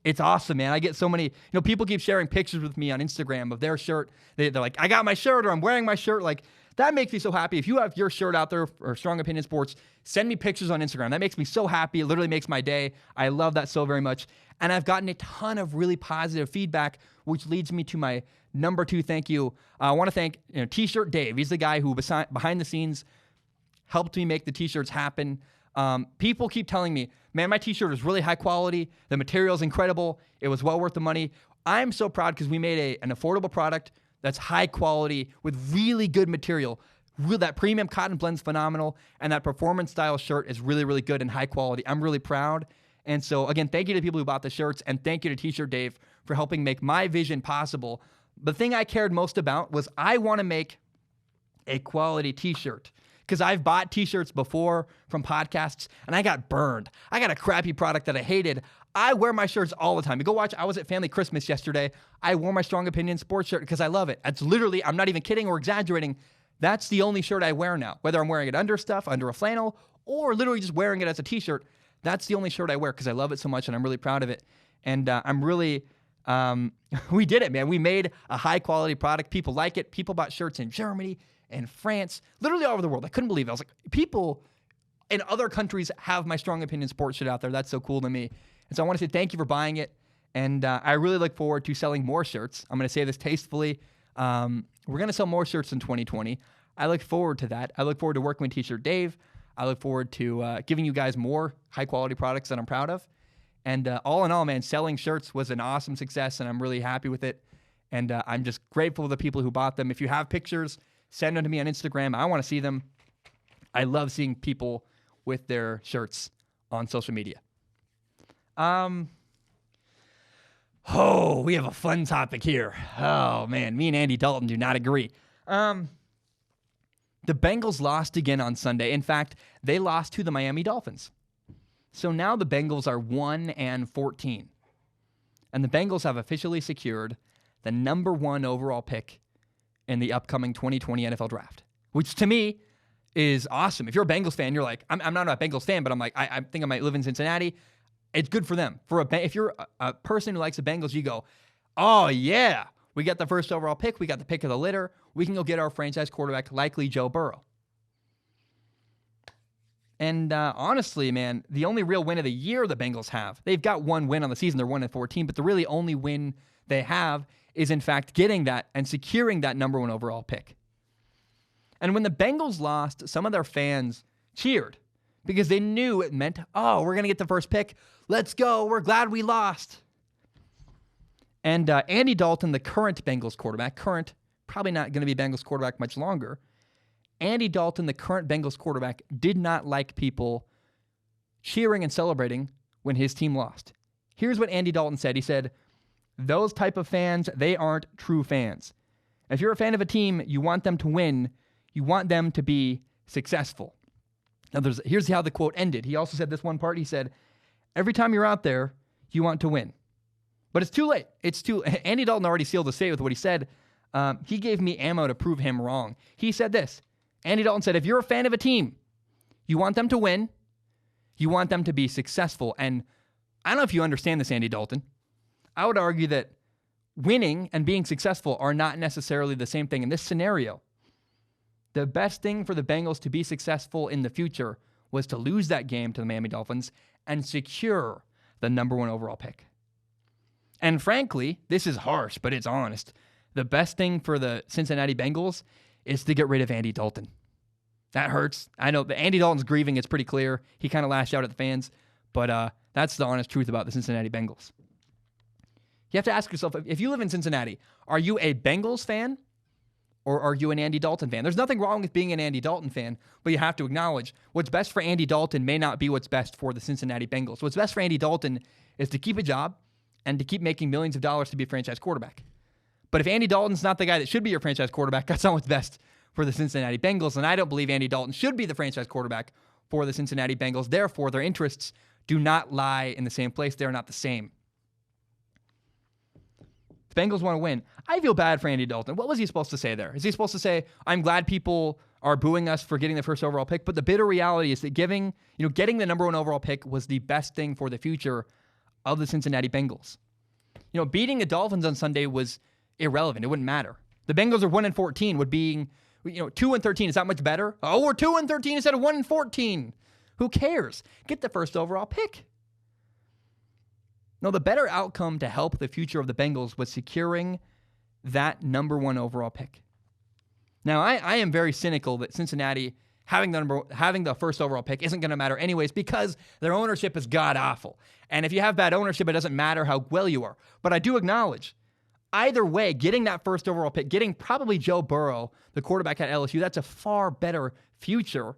It's awesome, man. I get so many, people keep sharing pictures with me on Instagram of their shirt. They're like, I got my shirt, or I'm wearing my shirt. Like, that makes me so happy. If you have your shirt out there or Strong Opinion Sports, send me pictures on Instagram. That makes me so happy. It literally makes my day. I love that so very much. And I've gotten a ton of really positive feedback, which leads me to my number two thank you. I want to thank T-Shirt Dave. He's the guy who behind the scenes helped me make the T-shirts happen. People keep telling me, man, my T-shirt is really high quality. The material is incredible. It was well worth the money. I'm so proud because we made an affordable product that's high quality with really good material. That premium cotton blend's phenomenal, and that performance style shirt is really, really good and high quality. I'm really proud. And so, again, thank you to people who bought the shirts, and thank you to T-Shirt Dave for helping make my vision possible. The thing I cared most about was I want to make a quality T-shirt because I've bought T-shirts before from podcasts, and I got burned. I got a crappy product that I hated. I wear my shirts all the time. You go watch, I was at Family Christmas yesterday. I wore my Strong Opinion sports shirt because I love it. It's literally, I'm not even kidding or exaggerating. That's the only shirt I wear now. Whether I'm wearing it under stuff, under a flannel, or literally just wearing it as a T-shirt, that's the only shirt I wear because I love it so much and I'm really proud of it. And I'm really, we did it, man. We made a high-quality product. People like it. People bought shirts in Germany and France, literally all over the world. I couldn't believe it. I was like, people in other countries have my Strong Opinion sports shirt out there. That's so cool to me. And so I want to say thank you for buying it. And I really look forward to selling more shirts. I'm going to say this tastefully. We're going to sell more shirts in 2020. I look forward to that. I look forward to working with T-Shirt Dave. I look forward to giving you guys more high-quality products that I'm proud of. And all in all, man, selling shirts was an awesome success, and I'm really happy with it. And I'm just grateful to the people who bought them. If you have pictures, send them to me on Instagram. I want to see them. I love seeing people with their shirts on social media. We have a fun topic here. Oh, man, me and Andy Dalton do not agree. The Bengals lost again on Sunday. In fact, they lost to the Miami Dolphins. So now the Bengals are 1-14. And the Bengals have officially secured the number 1 overall pick in the upcoming 2020 NFL Draft, which to me is awesome. If you're a Bengals fan, you're like, I'm not a Bengals fan, but I'm like, I think I might live in Cincinnati. It's good for them. If you're a person who likes the Bengals, you go, oh, yeah. We got the first overall pick. We got the pick of the litter. We can go get our franchise quarterback, likely Joe Burrow. And honestly, man, the only real win of the year the Bengals have, they've got one win on the season. They're 1-14, but the really only win they have is, in fact, getting that and securing that number 1 overall pick. And when the Bengals lost, some of their fans cheered because they knew it meant, oh, we're going to get the first pick. Let's go. We're glad we lost. And Andy Dalton, the current Bengals quarterback, probably not going to be Bengals quarterback much longer. Andy Dalton, the current Bengals quarterback, did not like people cheering and celebrating when his team lost. Here's what Andy Dalton said. He said, those type of fans, they aren't true fans. If you're a fan of a team, you want them to win. You want them to be successful. Now, here's how the quote ended. He also said this one part. He said, every time you're out there, you want to win. But it's too late. Andy Dalton already sealed the fate with what he said. He gave me ammo to prove him wrong. He said this. Andy Dalton said, if you're a fan of a team, you want them to win. You want them to be successful. And I don't know if you understand this, Andy Dalton. I would argue that winning and being successful are not necessarily the same thing in this scenario. The best thing for the Bengals to be successful in the future was to lose that game to the Miami Dolphins and secure the number 1 overall pick. And frankly, this is harsh, but it's honest. The best thing for the Cincinnati Bengals is to get rid of Andy Dalton. That hurts. I know that Andy Dalton's grieving. It's pretty clear. He kind of lashed out at the fans, but that's the honest truth about the Cincinnati Bengals. You have to ask yourself, if you live in Cincinnati, are you a Bengals fan or are you an Andy Dalton fan? There's nothing wrong with being an Andy Dalton fan, but you have to acknowledge what's best for Andy Dalton may not be what's best for the Cincinnati Bengals. What's best for Andy Dalton is to keep a job and to keep making millions of dollars to be a franchise quarterback. But if Andy Dalton's not the guy that should be your franchise quarterback, that's not what's best for the Cincinnati Bengals. And I don't believe Andy Dalton should be the franchise quarterback for the Cincinnati Bengals. Therefore, their interests do not lie in the same place. They're not the same. The Bengals want to win. I feel bad for Andy Dalton. What was he supposed to say there? Is he supposed to say, I'm glad people are booing us for getting the first overall pick? But the bitter reality is that getting the number 1 overall pick was the best thing for the future of the Cincinnati Bengals. Beating the Dolphins on Sunday was irrelevant. It wouldn't matter. The Bengals are 1-14. Would being 2-13 is that much better? Oh, we're 2-13 instead of 1-14. Who cares? Get the first overall pick. No, the better outcome to help the future of the Bengals was securing that number 1 overall pick. Now, I am very cynical that Cincinnati having the first overall pick isn't going to matter anyways because their ownership is god-awful. And if you have bad ownership, it doesn't matter how well you are. But I do acknowledge Either way, getting that first overall pick, getting probably Joe Burrow, the quarterback at LSU, that's a far better future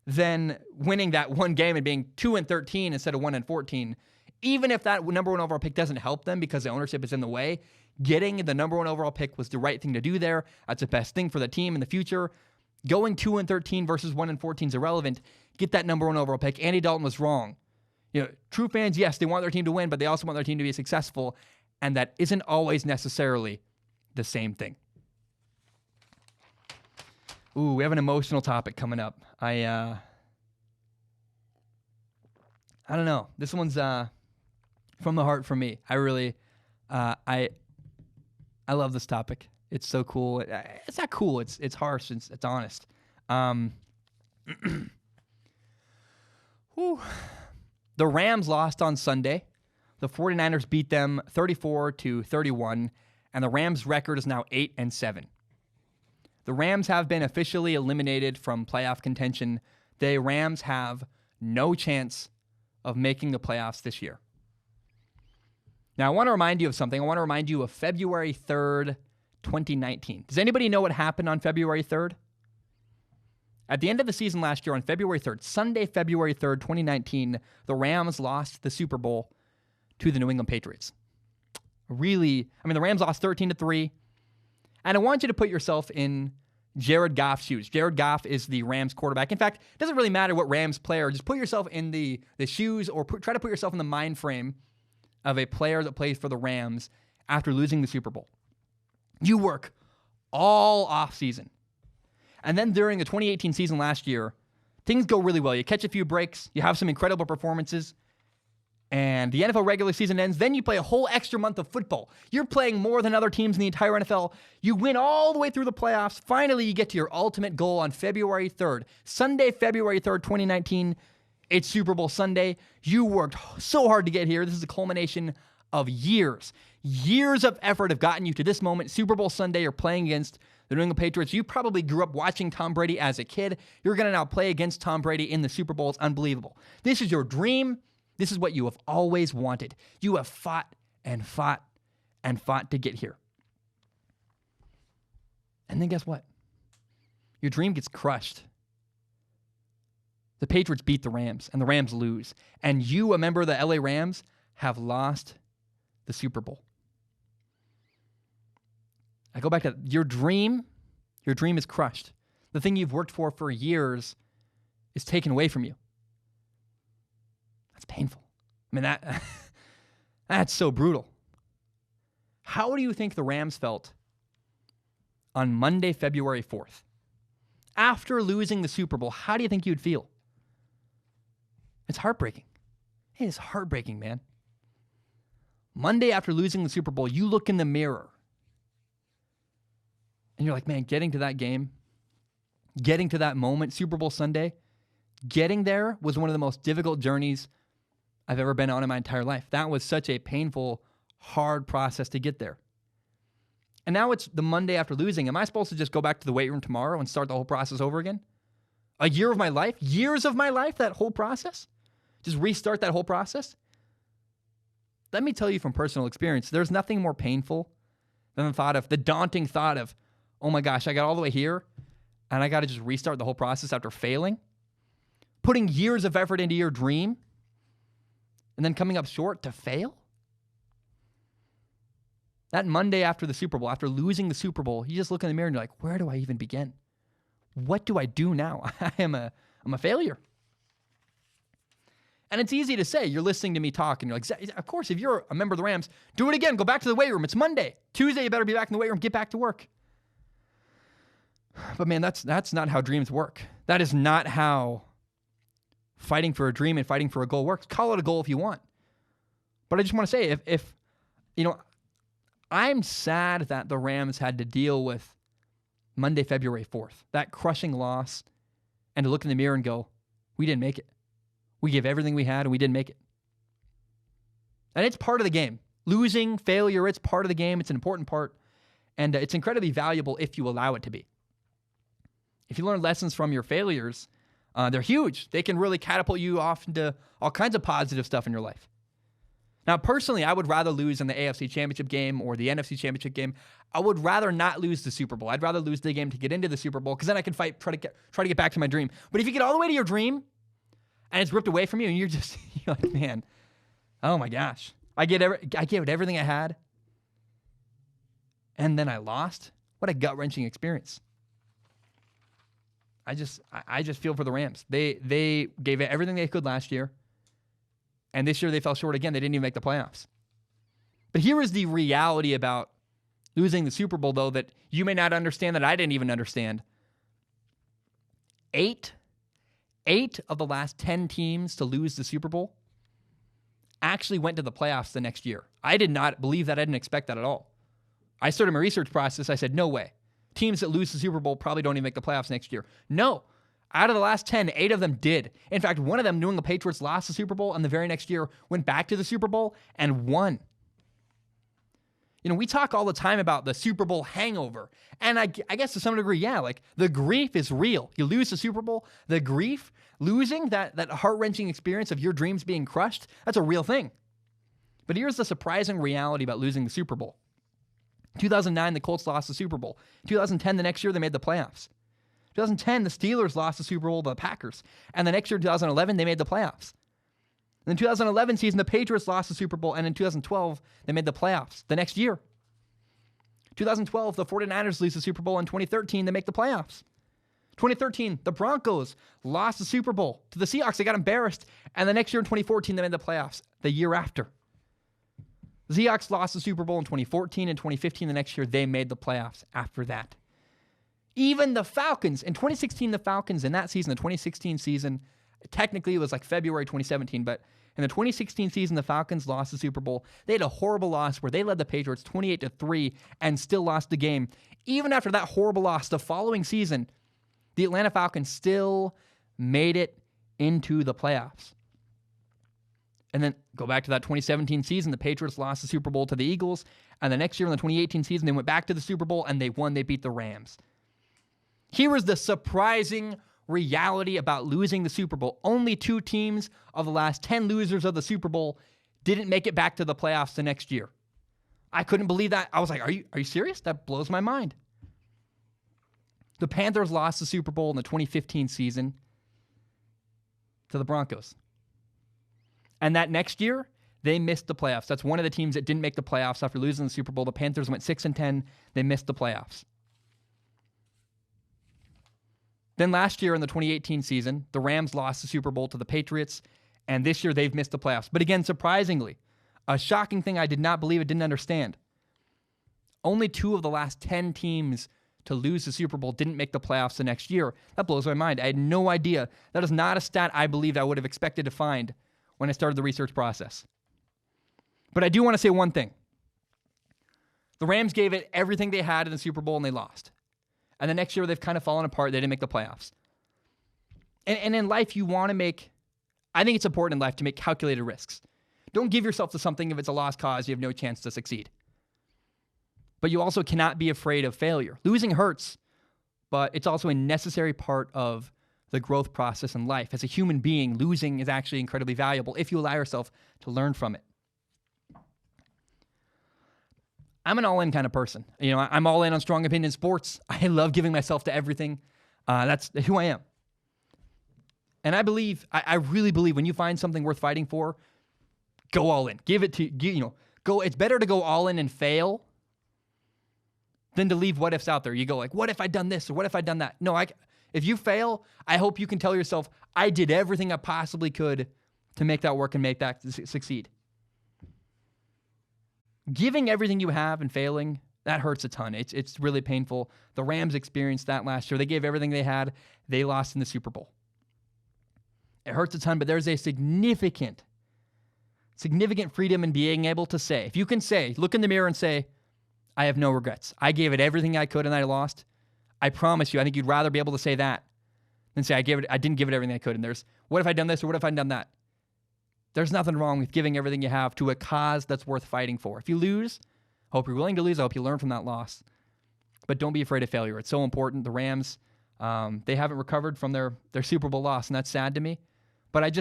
than winning that one game and being 2-13 instead of 1-14. Even if that number one overall pick doesn't help them because the ownership is in the way, getting the number one overall pick was the right thing to do there. That's the best thing for the team in the future. Going 2-13 versus 1-14 is irrelevant. Get that number one overall pick. Andy Dalton was wrong. True fans, yes, they want their team to win, but they also want their team to be successful, and that isn't always necessarily the same thing. Ooh, we have an emotional topic coming up. I don't know. This one's from the heart for me. I really, I love this topic. It's so cool. It's not cool. It's harsh. It's honest. Whew. The Rams lost on Sunday. The 49ers beat them 34-31, and the Rams' record is now 8-7. The Rams have been officially eliminated from playoff contention. The Rams have no chance of making the playoffs this year. Now, I want to remind you of something. I want to remind you of February 3rd, 2019. Does anybody know what happened on February 3rd? At the end of the season last year, on February 3rd, Sunday, February 3rd, 2019, the Rams lost the Super Bowl to the New England Patriots. The Rams lost 13-3. And I want you to put yourself in Jared Goff's shoes. Jared Goff is the Rams quarterback. In fact, it doesn't really matter what Rams player. Just put yourself in the shoes or try to put yourself in the mind frame of a player that plays for the Rams after losing the Super Bowl. You work all offseason. And then during the 2018 season last year, things go really well. You catch a few breaks. You have some incredible performances. And the NFL regular season ends. Then you play a whole extra month of football. You're playing more than other teams in the entire NFL. You win all the way through the playoffs. Finally, you get to your ultimate goal on February 3rd. Sunday, February 3rd, 2019. It's Super Bowl Sunday. You worked so hard to get here. This is a culmination of years. Years of effort have gotten you to this moment. Super Bowl Sunday, you're playing against the New England Patriots. You probably grew up watching Tom Brady as a kid. You're going to now play against Tom Brady in the Super Bowl. It's unbelievable. This is your dream. This is what you have always wanted. You have fought and fought and fought to get here. And then guess what? Your dream gets crushed. The Patriots beat the Rams, and the Rams lose. And you, a member of the LA Rams, have lost the Super Bowl. I go back to your dream is crushed. The thing you've worked for years is taken away from you. That's painful. I mean, that's so brutal. How do you think the Rams felt on Monday, February 4th? After losing the Super Bowl, how do you think you'd feel? It's heartbreaking. It is heartbreaking, man. Monday after losing the Super Bowl, you look in the mirror and you're like, man, getting to that game, getting to that moment, Super Bowl Sunday, getting there was one of the most difficult journeys I've ever been on in my entire life. That was such a painful, hard process to get there. And now it's the Monday after losing. Am I supposed to just go back to the weight room tomorrow and start the whole process over again? A year of my life? Years of my life, that whole process? Just restart that whole process? Let me tell you from personal experience, there's nothing more painful than the daunting thought of, oh my gosh, I got all the way here and I got to just restart the whole process after failing. Putting years of effort into your dream and then coming up short to fail? That Monday after the Super Bowl, after losing the Super Bowl, you just look in the mirror and you're like, where do I even begin? What do I do now? I'm a failure. And it's easy to say. You're listening to me talk and you're like, of course, if you're a member of the Rams, do it again. Go back to the weight room. It's Monday. Tuesday, you better be back in the weight room. Get back to work. But man, that's not how dreams work. That is not how fighting for a dream and fighting for a goal works. Call it a goal if you want. But I just want to say, if I'm sad that the Rams had to deal with Monday, February 4th, that crushing loss, and to look in the mirror and go, we didn't make it. We gave everything we had and we didn't make it. And it's part of the game. Losing, failure, it's part of the game. It's an important part. And it's incredibly valuable if you allow it to be. If you learn lessons from your failures, they're huge. They can really catapult you off into all kinds of positive stuff in your life. Now, personally, I would rather lose in the AFC Championship game or the NFC Championship game. I would rather not lose the Super Bowl. I'd rather lose the game to get into the Super Bowl because then I can try to get back to my dream. But if you get all the way to your dream and it's ripped away from you and you're like, man, oh my gosh, I gave it everything I had, and then I lost. What a gut-wrenching experience. I just feel for the Rams. They gave it everything they could last year. And this year they fell short again. They didn't even make the playoffs. But here is the reality about losing the Super Bowl, though, that you may not understand, that I didn't even understand. Eight of the last 10 teams to lose the Super Bowl actually went to the playoffs the next year. I did not believe that. I didn't expect that at all. I started my research process. I said, no way. Teams that lose the Super Bowl probably don't even make the playoffs next year. No. Out of the last 10, 8 of them did. In fact, one of them, New England Patriots, lost the Super Bowl, and the very next year went back to the Super Bowl and won. You know, we talk all the time about the Super Bowl hangover. And I guess to some degree, yeah, like the grief is real. You lose the Super Bowl, the grief, losing that heart-wrenching experience of your dreams being crushed, that's a real thing. But here's the surprising reality about losing the Super Bowl. 2009, the Colts lost the Super Bowl. 2010, the next year, they made the playoffs. 2010, the Steelers lost the Super Bowl to the Packers. And the next year, 2011, they made the playoffs. In the 2011 season, the Patriots lost the Super Bowl. And in 2012, they made the playoffs the next year. 2012, the 49ers lose the Super Bowl. In 2013, they make the playoffs. 2013, the Broncos lost the Super Bowl to the Seahawks. They got embarrassed. And the next year, in 2014, they made the playoffs the year after. The Seahawks lost the Super Bowl in 2014. And 2015, the next year, they made the playoffs after that. Even the Falcons, in 2016, the Falcons in that season, the 2016 season, technically it was like February 2017, but in the 2016 season, the Falcons lost the Super Bowl. They had a horrible loss where they led the Patriots 28-3 and still lost the game. Even after that horrible loss, the following season, the Atlanta Falcons still made it into the playoffs. And then go back to that 2017 season, the Patriots lost the Super Bowl to the Eagles, and the next year in the 2018 season, they went back to the Super Bowl and they won. They beat the Rams. Here is the surprising reality about losing the Super Bowl. Only 2 teams of the last 10 losers of the Super Bowl didn't make it back to the playoffs the next year. I couldn't believe that. I was like, are you serious? That blows my mind. The Panthers lost the Super Bowl in the 2015 season to the Broncos. And that next year, they missed the playoffs. That's one of the teams that didn't make the playoffs after losing the Super Bowl. The Panthers went 6-10. They missed the playoffs. Then last year in the 2018 season, the Rams lost the Super Bowl to the Patriots, and this year they've missed the playoffs. But again, surprisingly, a shocking thing I did not believe, I didn't understand. Only 2 of the last 10 teams to lose the Super Bowl didn't make the playoffs the next year. That blows my mind. I had no idea. That is not a stat I believed I would have expected to find when I started the research process. But I do want to say one thing. The Rams gave it everything they had in the Super Bowl, and they lost. And the next year, they've kind of fallen apart. They didn't make the playoffs. And in life, you want to make, I think it's important in life to make calculated risks. Don't give yourself to something if it's a lost cause, you have no chance to succeed. But you also cannot be afraid of failure. Losing hurts, but it's also a necessary part of the growth process in life. As a human being, losing is actually incredibly valuable if you allow yourself to learn from it. I'm an all-in kind of person. You know, I'm all in on strong opinion sports. I love giving myself to everything. That's who I am. And I really believe when you find something worth fighting for, go all in. Go. It's better to go all in and fail than to leave what ifs out there. You go like, what if I'd done this or what if I'd done that? No, if you fail, I hope you can tell yourself, I did everything I possibly could to make that work and make that succeed. Giving everything you have and failing, that hurts a ton. It's really painful. The Rams experienced that last year. They gave everything they had. They lost in the Super Bowl. It hurts a ton, but there's a significant freedom in being able to say, if you can say, look in the mirror and say, I have no regrets. I gave it everything I could and I lost. I promise you, I think you'd rather be able to say that than say, I didn't give it everything I could. And there's, what if I'd done this or what if I'd done that? There's nothing wrong with giving everything you have to a cause that's worth fighting for. If you lose, I hope you're willing to lose. I hope you learn from that loss. But don't be afraid of failure. It's so important. The Rams, they haven't recovered from their Super Bowl loss, and that's sad to me. But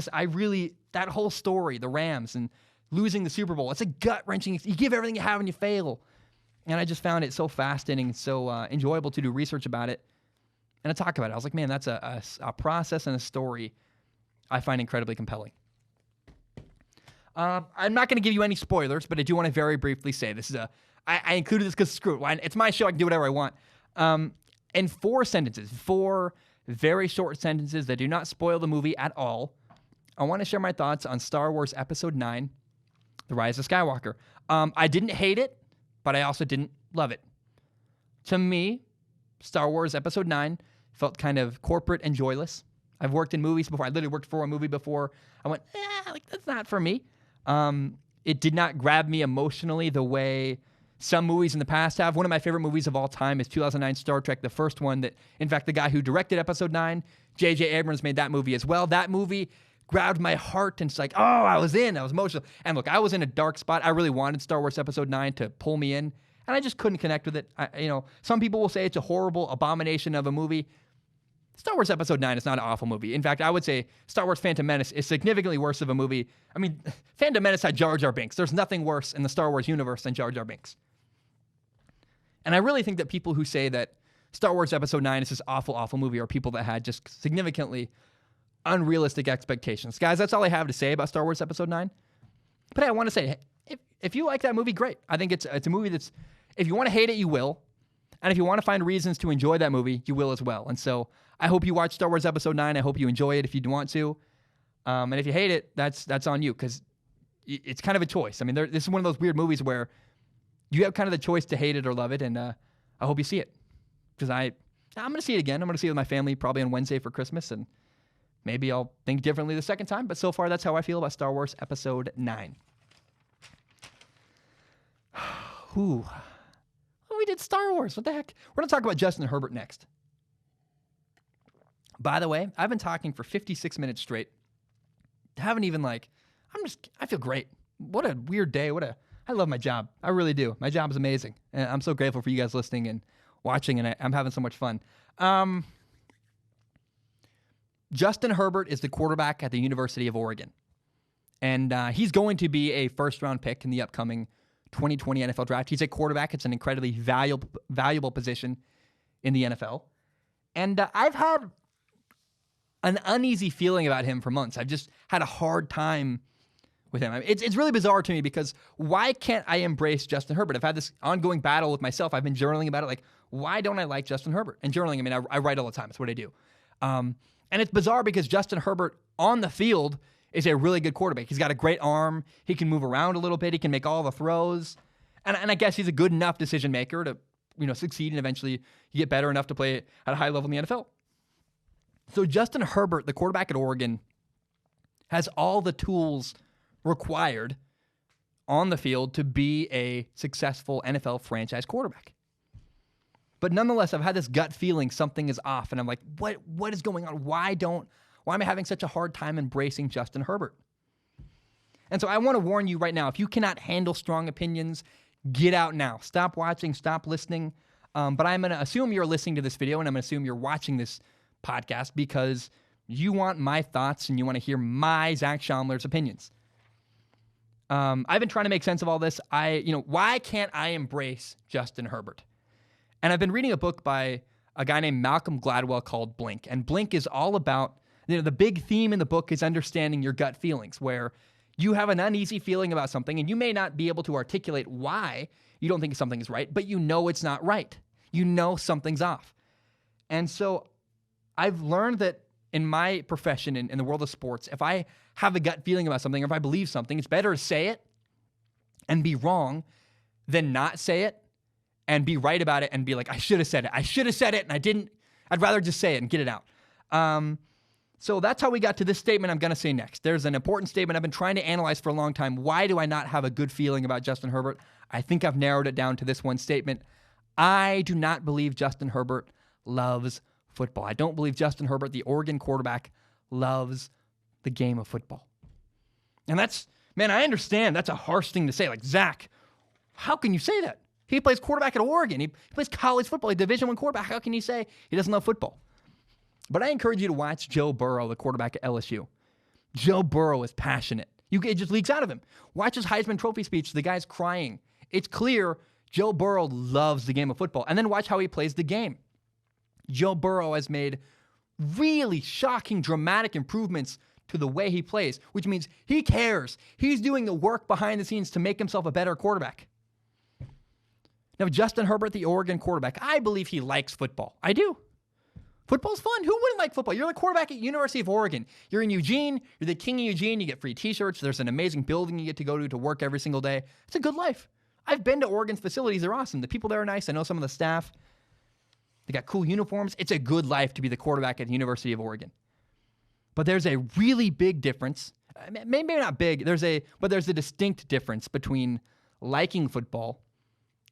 that whole story, the Rams and losing the Super Bowl. It's a gut-wrenching. You give everything you have and you fail. And I just found it so fascinating, so enjoyable to do research about it and to talk about it. I was like, man, that's a process and a story I find incredibly compelling. I'm not going to give you any spoilers, but I do want to very briefly say this is I included this because screw it. It's my show. I can do whatever I want. In 4 sentences, 4 very short sentences that do not spoil the movie at all, I want to share my thoughts on Star Wars Episode 9, The Rise of Skywalker. I didn't hate it, but I also didn't love it. To me, Star Wars Episode 9 felt kind of corporate and joyless. I've worked in movies before. I literally worked for a movie before. I went, that's not for me. It did not grab me emotionally the way some movies in the past have. One of my favorite movies of all time is 2009 Star Trek, the first one that, in fact, the guy who directed Episode 9, J.J. Abrams, made that movie as well. That movie grabbed my heart, and it's like, I was emotional. And look, I was in a dark spot. I really wanted Star Wars Episode 9 to pull me in, and I just couldn't connect with it. Some people will say it's a horrible abomination of a movie. Star Wars Episode 9 is not an awful movie. In fact, I would say Star Wars Phantom Menace is significantly worse of a movie. I mean, Phantom Menace had Jar Jar Binks. There's nothing worse in the Star Wars universe than Jar Jar Binks. And I really think that people who say that Star Wars Episode 9 is this awful, awful movie are people that had just significantly unrealistic expectations. Guys, that's all I have to say about Star Wars Episode 9. But I want to say, if you like that movie, great. I think it's a movie that's, if you want to hate it, you will. And if you want to find reasons to enjoy that movie, you will as well. And so I hope you watch Star Wars Episode 9. I hope you enjoy it if you want to. And if you hate it, that's on you, because it's kind of a choice. I mean, this is one of those weird movies where you have kind of the choice to hate it or love it, and I hope you see it. Because I'm going to see it again. I'm going to see it with my family probably on Wednesday for Christmas, and maybe I'll think differently the second time. But so far, that's how I feel about Star Wars Episode 9. Whew. We did Star Wars. What the heck? We're going to talk about Justin Herbert next. By the way, I've been talking for 56 minutes straight. Haven't even I feel great. What a weird day. I love my job. I really do. My job is amazing. And I'm so grateful for you guys listening and watching, and I'm having so much fun. Justin Herbert is the quarterback at the University of Oregon. And he's going to be a first-round pick in the upcoming 2020 NFL draft. He's a quarterback. It's an incredibly valuable position in the NFL. And I've had an uneasy feeling about him for months. I've just had a hard time with him. It's really bizarre to me, because why can't I embrace Justin Herbert? I've had this ongoing battle with myself. I've been journaling about it. Like, why don't I like Justin Herbert? And journaling, I mean, I write all the time. That's what I do. And it's bizarre because Justin Herbert on the field is a really good quarterback. He's got a great arm. He can move around a little bit. He can make all the throws. And I guess he's a good enough decision maker to, succeed, and eventually you get better enough to play at a high level in the NFL. So Justin Herbert, the quarterback at Oregon, has all the tools required on the field to be a successful NFL franchise quarterback. But nonetheless, I've had this gut feeling something is off, and I'm like, what is going on? Why am I having such a hard time embracing Justin Herbert? And so I want to warn you right now, if you cannot handle strong opinions, get out now. Stop watching, stop listening. But I'm going to assume you're listening to this video, and I'm going to assume you're watching this podcast because you want my thoughts and you want to hear my Zach Schaumler's opinions. I've been trying to make sense of all this. Why can't I embrace Justin Herbert? And I've been reading a book by a guy named Malcolm Gladwell called Blink. And Blink is all about, the big theme in the book is understanding your gut feelings, where you have an uneasy feeling about something and you may not be able to articulate why you don't think something is right, but you know it's not right. You know something's off. And so I've learned that in my profession, in the world of sports, if I have a gut feeling about something, or if I believe something, it's better to say it and be wrong than not say it and be right about it and be like, I should have said it and I didn't. I'd rather just say it and get it out. So that's how we got to this statement I'm going to say next. There's an important statement I've been trying to analyze for a long time. Why do I not have a good feeling about Justin Herbert? I think I've narrowed it down to this one statement. I do not believe Justin Herbert loves football. I don't believe Justin Herbert, the Oregon quarterback, loves the game of football. And I understand that's a harsh thing to say. Like, Zach, how can you say that? He plays quarterback at Oregon. He plays college football, a Division I quarterback. How can you say he doesn't love football? But I encourage you to watch Joe Burrow, the quarterback at LSU. Joe Burrow is passionate. It just leaks out of him. Watch his Heisman Trophy speech. The guy's crying. It's clear Joe Burrow loves the game of football. And then watch how he plays the game. Joe Burrow has made really shocking, dramatic improvements to the way he plays, which means he cares. He's doing the work behind the scenes to make himself a better quarterback. Now, Justin Herbert, the Oregon quarterback, I believe he likes football. I do. Football's fun. Who wouldn't like football? You're the quarterback at University of Oregon. You're in Eugene. You're the king of Eugene. You get free t-shirts. There's an amazing building you get to go to work every single day. It's a good life. I've been to Oregon's facilities. They're awesome. The people there are nice. I know some of the staff. They got cool uniforms. It's a good life to be the quarterback at the University of Oregon. But there's a really big difference. Maybe not big. But there's a distinct difference between liking football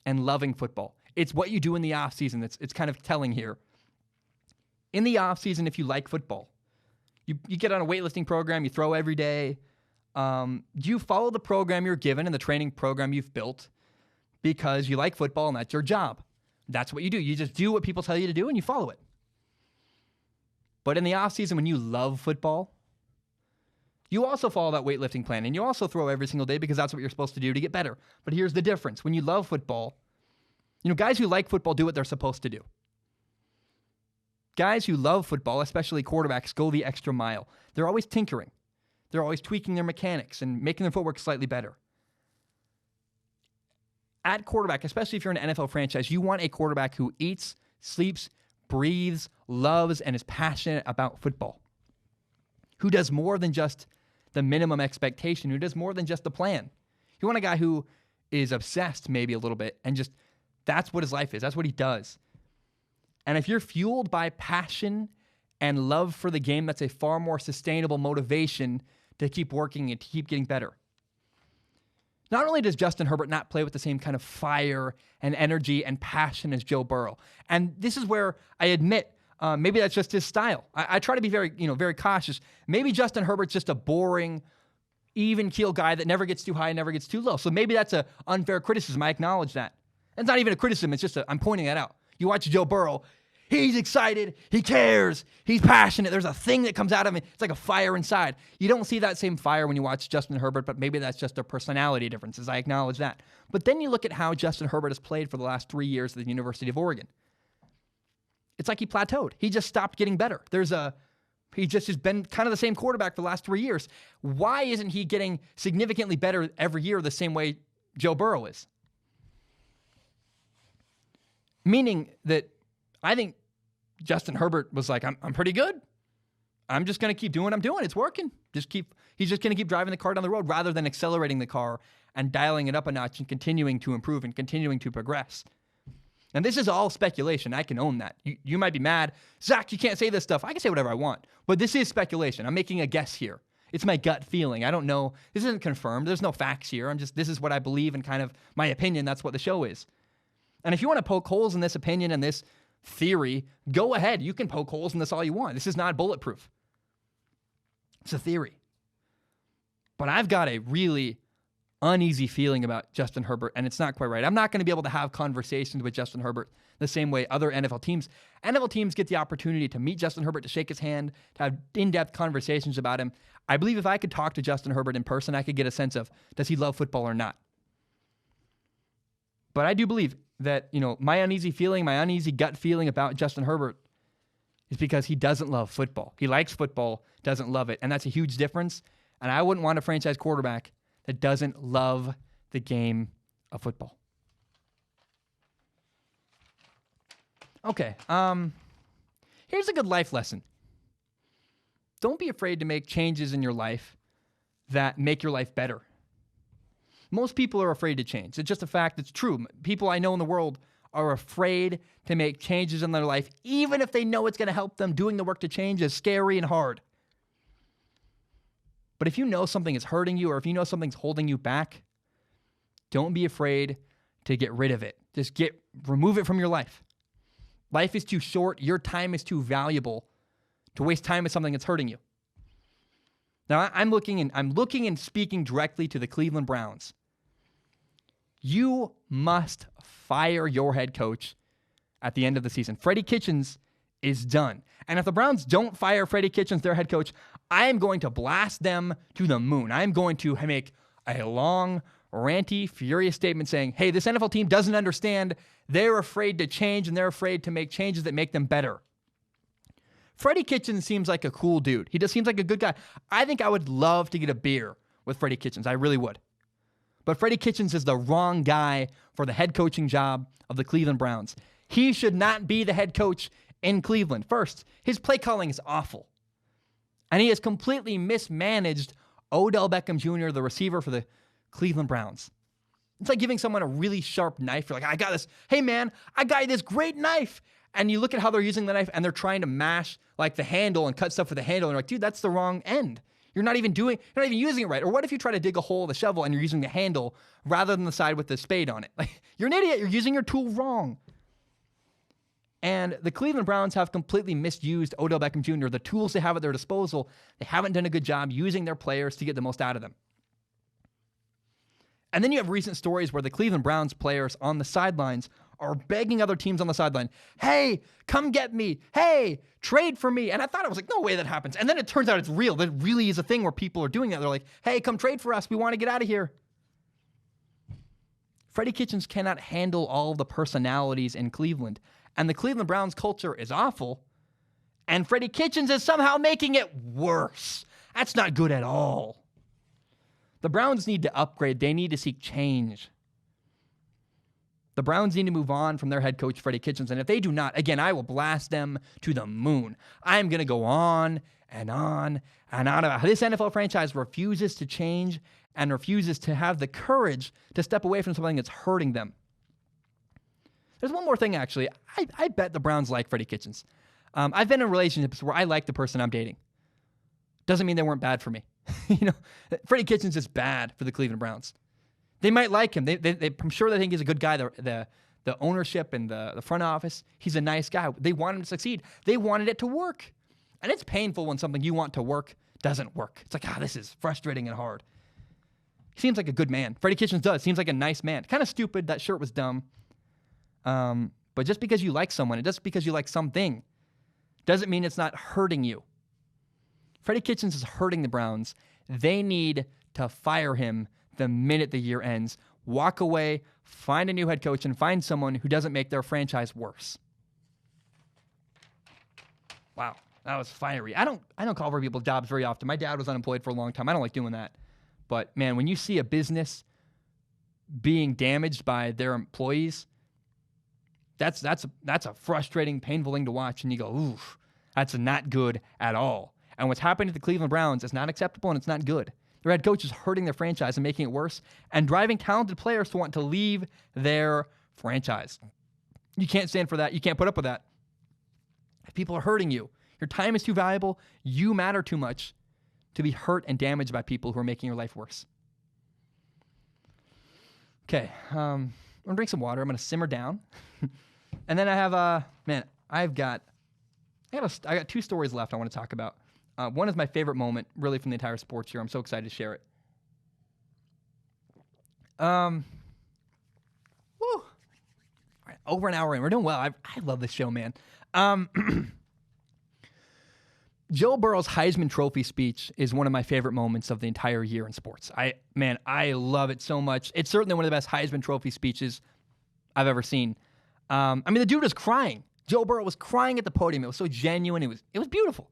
and loving football. It's what you do in the offseason. It's kind of telling here. In the offseason, if you like football, you get on a weightlifting program, you throw every day. You follow the program you're given and the training program you've built because you like football and that's your job. That's what you do. You just do what people tell you to do and you follow it. But in the offseason, when you love football, you also follow that weightlifting plan and you also throw every single day because that's what you're supposed to do to get better. But here's the difference. When you love football, guys who like football do what they're supposed to do. Guys who love football, especially quarterbacks, go the extra mile. They're always tinkering. They're always tweaking their mechanics and making their footwork slightly better. At quarterback, especially if you're an NFL franchise, you want a quarterback who eats, sleeps, breathes, loves, and is passionate about football. Who does more than just the minimum expectation, who does more than just the plan. You want a guy who is obsessed maybe a little bit and just that's what his life is. That's what he does. And if you're fueled by passion and love for the game, that's a far more sustainable motivation to keep working and to keep getting better. Not only does Justin Herbert not play with the same kind of fire and energy and passion as Joe Burrow, and this is where I admit maybe that's just his style. I try to be very cautious. Maybe Justin Herbert's just a boring, even-keel guy that never gets too high and never gets too low. So maybe that's an unfair criticism. I acknowledge that. It's not even a criticism. It's just I'm pointing that out. You watch Joe Burrow, he's excited, he cares, he's passionate. There's a thing that comes out of him. It's like a fire inside. You don't see that same fire when you watch Justin Herbert, but maybe that's just their personality differences. I acknowledge that. But then you look at how Justin Herbert has played for the last 3 years at the University of Oregon. It's like he plateaued. He just stopped getting better. He just has been kind of the same quarterback for the last 3 years. Why isn't he getting significantly better every year the same way Joe Burrow is? Meaning that I think Justin Herbert was like, I'm pretty good. I'm just going to keep doing what I'm doing. It's working. He's just going to keep driving the car down the road rather than accelerating the car and dialing it up a notch and continuing to improve and continuing to progress. And this is all speculation. I can own that. You might be mad. Zach, you can't say this stuff. I can say whatever I want. But this is speculation. I'm making a guess here. It's my gut feeling. I don't know. This isn't confirmed. There's no facts here. This is what I believe and kind of my opinion. That's what the show is. And if you want to poke holes in this opinion and this theory, go ahead. You can poke holes in this all you want. This is not bulletproof. It's a theory. But I've got a really uneasy feeling about Justin Herbert, and it's not quite right. I'm not going to be able to have conversations with Justin Herbert the same way other NFL teams. NFL teams get the opportunity to meet Justin Herbert, to shake his hand, to have in-depth conversations about him. I believe if I could talk to Justin Herbert in person, I could get a sense of, does he love football or not? But I do believe that, my uneasy feeling, my uneasy gut feeling about Justin Herbert is because he doesn't love football. He likes football, doesn't love it. And that's a huge difference. And I wouldn't want a franchise quarterback that doesn't love the game of football. Okay, here's a good life lesson. Don't be afraid to make changes in your life that make your life better. Most people are afraid to change. It's just a fact. It's true. People I know in the world are afraid to make changes in their life, even if they know it's going to help them. Doing the work to change is scary and hard. But if you know something is hurting you or if you know something's holding you back, don't be afraid to get rid of it. Just remove it from your life. Life is too short. Your time is too valuable to waste time with something that's hurting you. Now, I'm looking and speaking directly to the Cleveland Browns. You must fire your head coach at the end of the season. Freddie Kitchens is done. And if the Browns don't fire Freddie Kitchens, their head coach, I am going to blast them to the moon. I am going to make a long, ranty, furious statement saying, hey, this NFL team doesn't understand. They're afraid to change, and they're afraid to make changes that make them better. Freddie Kitchens seems like a cool dude. He just seems like a good guy. I think I would love to get a beer with Freddie Kitchens. I really would. But Freddie Kitchens is the wrong guy for the head coaching job of the Cleveland Browns. He should not be the head coach in Cleveland. First, his play calling is awful. And he has completely mismanaged Odell Beckham Jr., the receiver for the Cleveland Browns. It's like giving someone a really sharp knife. You're like, I got this. Hey, man, I got you this great knife. And you look at how they're using the knife, and they're trying to mash like the handle and cut stuff with the handle. And you're like, dude, that's the wrong end. You're not even using it right. Or what if you try to dig a hole with a shovel and you're using the handle rather than the side with the spade on it? Like, you're an idiot. You're using your tool wrong. And the Cleveland Browns have completely misused Odell Beckham Jr. The tools they have at their disposal, they haven't done a good job using their players to get the most out of them. And then you have recent stories where the Cleveland Browns players on the sidelines are begging other teams on the sideline, hey, come get me. Hey, trade for me. And I thought, I was like, no way that happens. And then it turns out it's real. That really is a thing where people are doing that. They're like, hey, come trade for us. We want to get out of here. Freddie Kitchens cannot handle all the personalities in Cleveland. And the Cleveland Browns culture is awful. And Freddie Kitchens is somehow making it worse. That's not good at all. The Browns need to upgrade. They need to seek change. The Browns need to move on from their head coach, Freddie Kitchens. And if they do not, again, I will blast them to the moon. I'm going to go on and on and on about how this NFL franchise refuses to change and refuses to have the courage to step away from something that's hurting them. There's one more thing, actually. I bet the Browns like Freddie Kitchens. I've been in relationships where I like the person I'm dating. Doesn't mean they weren't bad for me. Freddie Kitchens is bad for the Cleveland Browns. They might like him. I'm sure they think he's a good guy. The ownership and the front office, he's a nice guy. They want him to succeed. They wanted it to work. And it's painful when something you want to work doesn't work. It's like, this is frustrating and hard. He seems like a good man. Freddie Kitchens does. Seems like a nice man. Kind of stupid. That shirt was dumb. But just because you like someone, and just because you like something, doesn't mean it's not hurting you. Freddie Kitchens is hurting the Browns. They need to fire him the minute the year ends. Walk away, find a new head coach, and find someone who doesn't make their franchise worse. Wow, that was fiery. I don't call for people's jobs very often. My dad was unemployed for a long time. I don't like doing that. But man, when you see a business being damaged by their employees, that's a frustrating, painful thing to watch. And you go, oof, that's not good at all. And what's happening to the Cleveland Browns is not acceptable, and it's not good. Their head coach is hurting their franchise and making it worse and driving talented players to want to leave their franchise. You can't stand for that. You can't put up with that. If people are hurting you, your time is too valuable, you matter too much to be hurt and damaged by people who are making your life worse. Okay, I'm going to drink some water. I'm going to simmer down. And then I have, I got 2 stories left I want to talk about. One is my favorite moment, really, from the entire sports year. I'm so excited to share it. Woo! All right, over an hour in. We're doing well. I love this show, man. Joe Burrow's Heisman Trophy speech is one of my favorite moments of the entire year in sports. I love it so much. It's certainly one of the best Heisman Trophy speeches I've ever seen. The dude was crying. Joe Burrow was crying at the podium. It was so genuine. It was beautiful.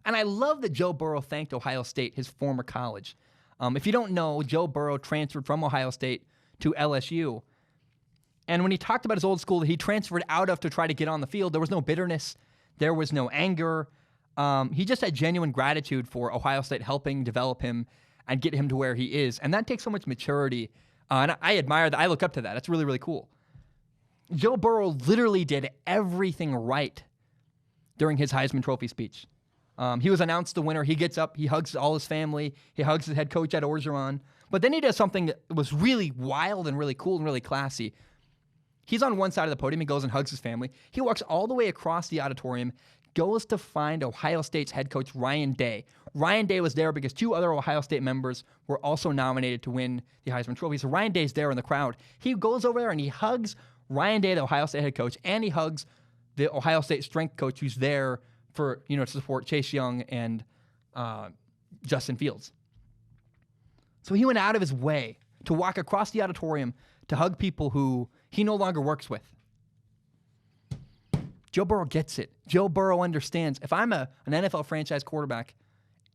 And I love that Joe Burrow thanked Ohio State, his former college. If you don't know, Joe Burrow transferred from Ohio State to LSU. And when he talked about his old school that he transferred out of to try to get on the field, there was no bitterness. There was no anger. He just had genuine gratitude for Ohio State helping develop him and get him to where he is. And that takes so much maturity. And I admire that. I look up to that. That's really, really cool. Joe Burrow literally did everything right during his Heisman Trophy speech. He was announced the winner. He gets up. He hugs all his family. He hugs his head coach, Ed Orgeron. But then he does something that was really wild and really cool and really classy. He's on one side of the podium. He goes and hugs his family. He walks all the way across the auditorium, goes to find Ohio State's head coach, Ryan Day. Ryan Day was there because 2 other Ohio State members were also nominated to win the Heisman Trophy. So Ryan Day's there in the crowd. He goes over there and he hugs Ryan Day, the Ohio State head coach, and he hugs the Ohio State strength coach who's there for, to support Chase Young and Justin Fields. So he went out of his way to walk across the auditorium to hug people who he no longer works with. Joe Burrow gets it. Joe Burrow understands. If I'm an NFL franchise quarterback,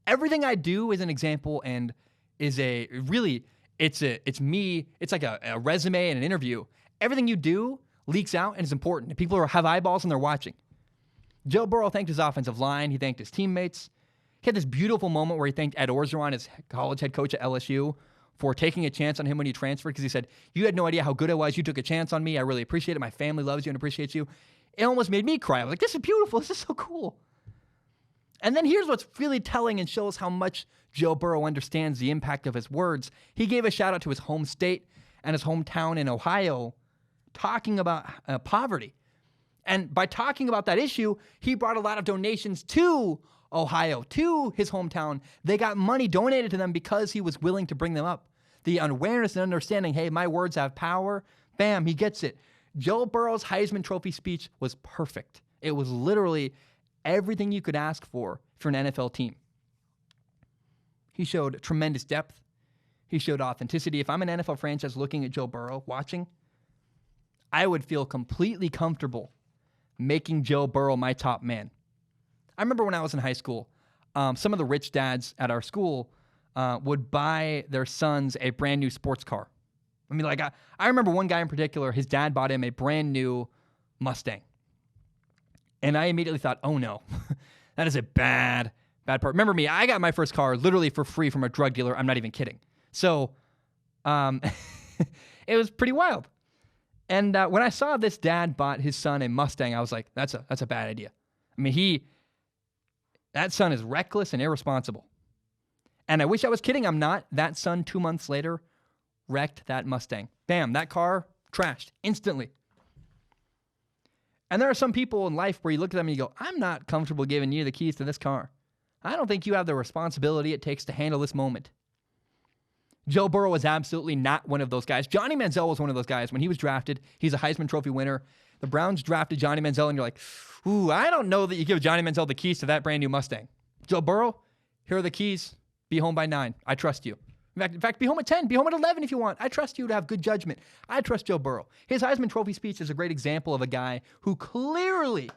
everything I do is an example and is it's me. It's like a resume and an interview. Everything you do leaks out and is important. People have eyeballs and they're watching. Joe Burrow thanked his offensive line. He thanked his teammates. He had this beautiful moment where he thanked Ed Orgeron, his college head coach at LSU, for taking a chance on him when he transferred, because he said, "You had no idea how good I was. You took a chance on me. I really appreciate it. My family loves you and appreciates you." It almost made me cry. I was like, this is beautiful. This is so cool. And then here's what's really telling and shows how much Joe Burrow understands the impact of his words. He gave a shout out to his home state and his hometown in Ohio, talking about poverty. And by talking about that issue, he brought a lot of donations to Ohio, to his hometown. They got money donated to them because he was willing to bring them up. The awareness and understanding, hey, my words have power. Bam, he gets it. Joe Burrow's Heisman Trophy speech was perfect. It was literally everything you could ask for an NFL team. He showed tremendous depth. He showed authenticity. If I'm an NFL franchise looking at Joe Burrow, watching, I would feel completely comfortable making Joe Burrow my top man. I remember when I was in high school, some of the rich dads at our school would buy their sons a brand new sports car. I mean, I remember one guy in particular, his dad bought him a brand new Mustang. And I immediately thought, oh no, that is a bad part. Remember me, I got my first car literally for free from a drug dealer. I'm not even kidding. So it was pretty wild. And when I saw this dad bought his son a Mustang, I was like, that's a bad idea. I mean, that son is reckless and irresponsible. And I wish I was kidding. I'm not. That son 2 months later wrecked that Mustang. Bam, that car trashed instantly. And there are some people in life where you look at them and you go, I'm not comfortable giving you the keys to this car. I don't think you have the responsibility it takes to handle this moment. Joe Burrow was absolutely not one of those guys. Johnny Manziel was one of those guys. When he was drafted, he's a Heisman Trophy winner. The Browns drafted Johnny Manziel, and you're like, ooh, I don't know that you give Johnny Manziel the keys to that brand new Mustang. Joe Burrow, here are the keys. Be home by 9. I trust you. In fact, be home at 10. Be home at 11 if you want. I trust you to have good judgment. I trust Joe Burrow. His Heisman Trophy speech is a great example of a guy who clearly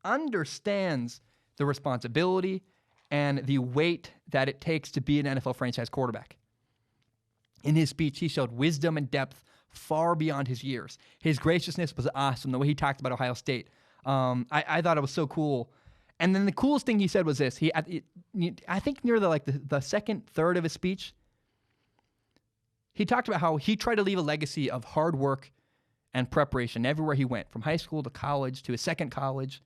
understands the responsibility and the weight that it takes to be an NFL franchise quarterback. In his speech, he showed wisdom and depth far beyond his years. His graciousness was awesome, the way he talked about Ohio State. I thought it was so cool. And then the coolest thing he said was this. I think near the second third of his speech, he talked about how he tried to leave a legacy of hard work and preparation everywhere he went, from high school to college to his second college.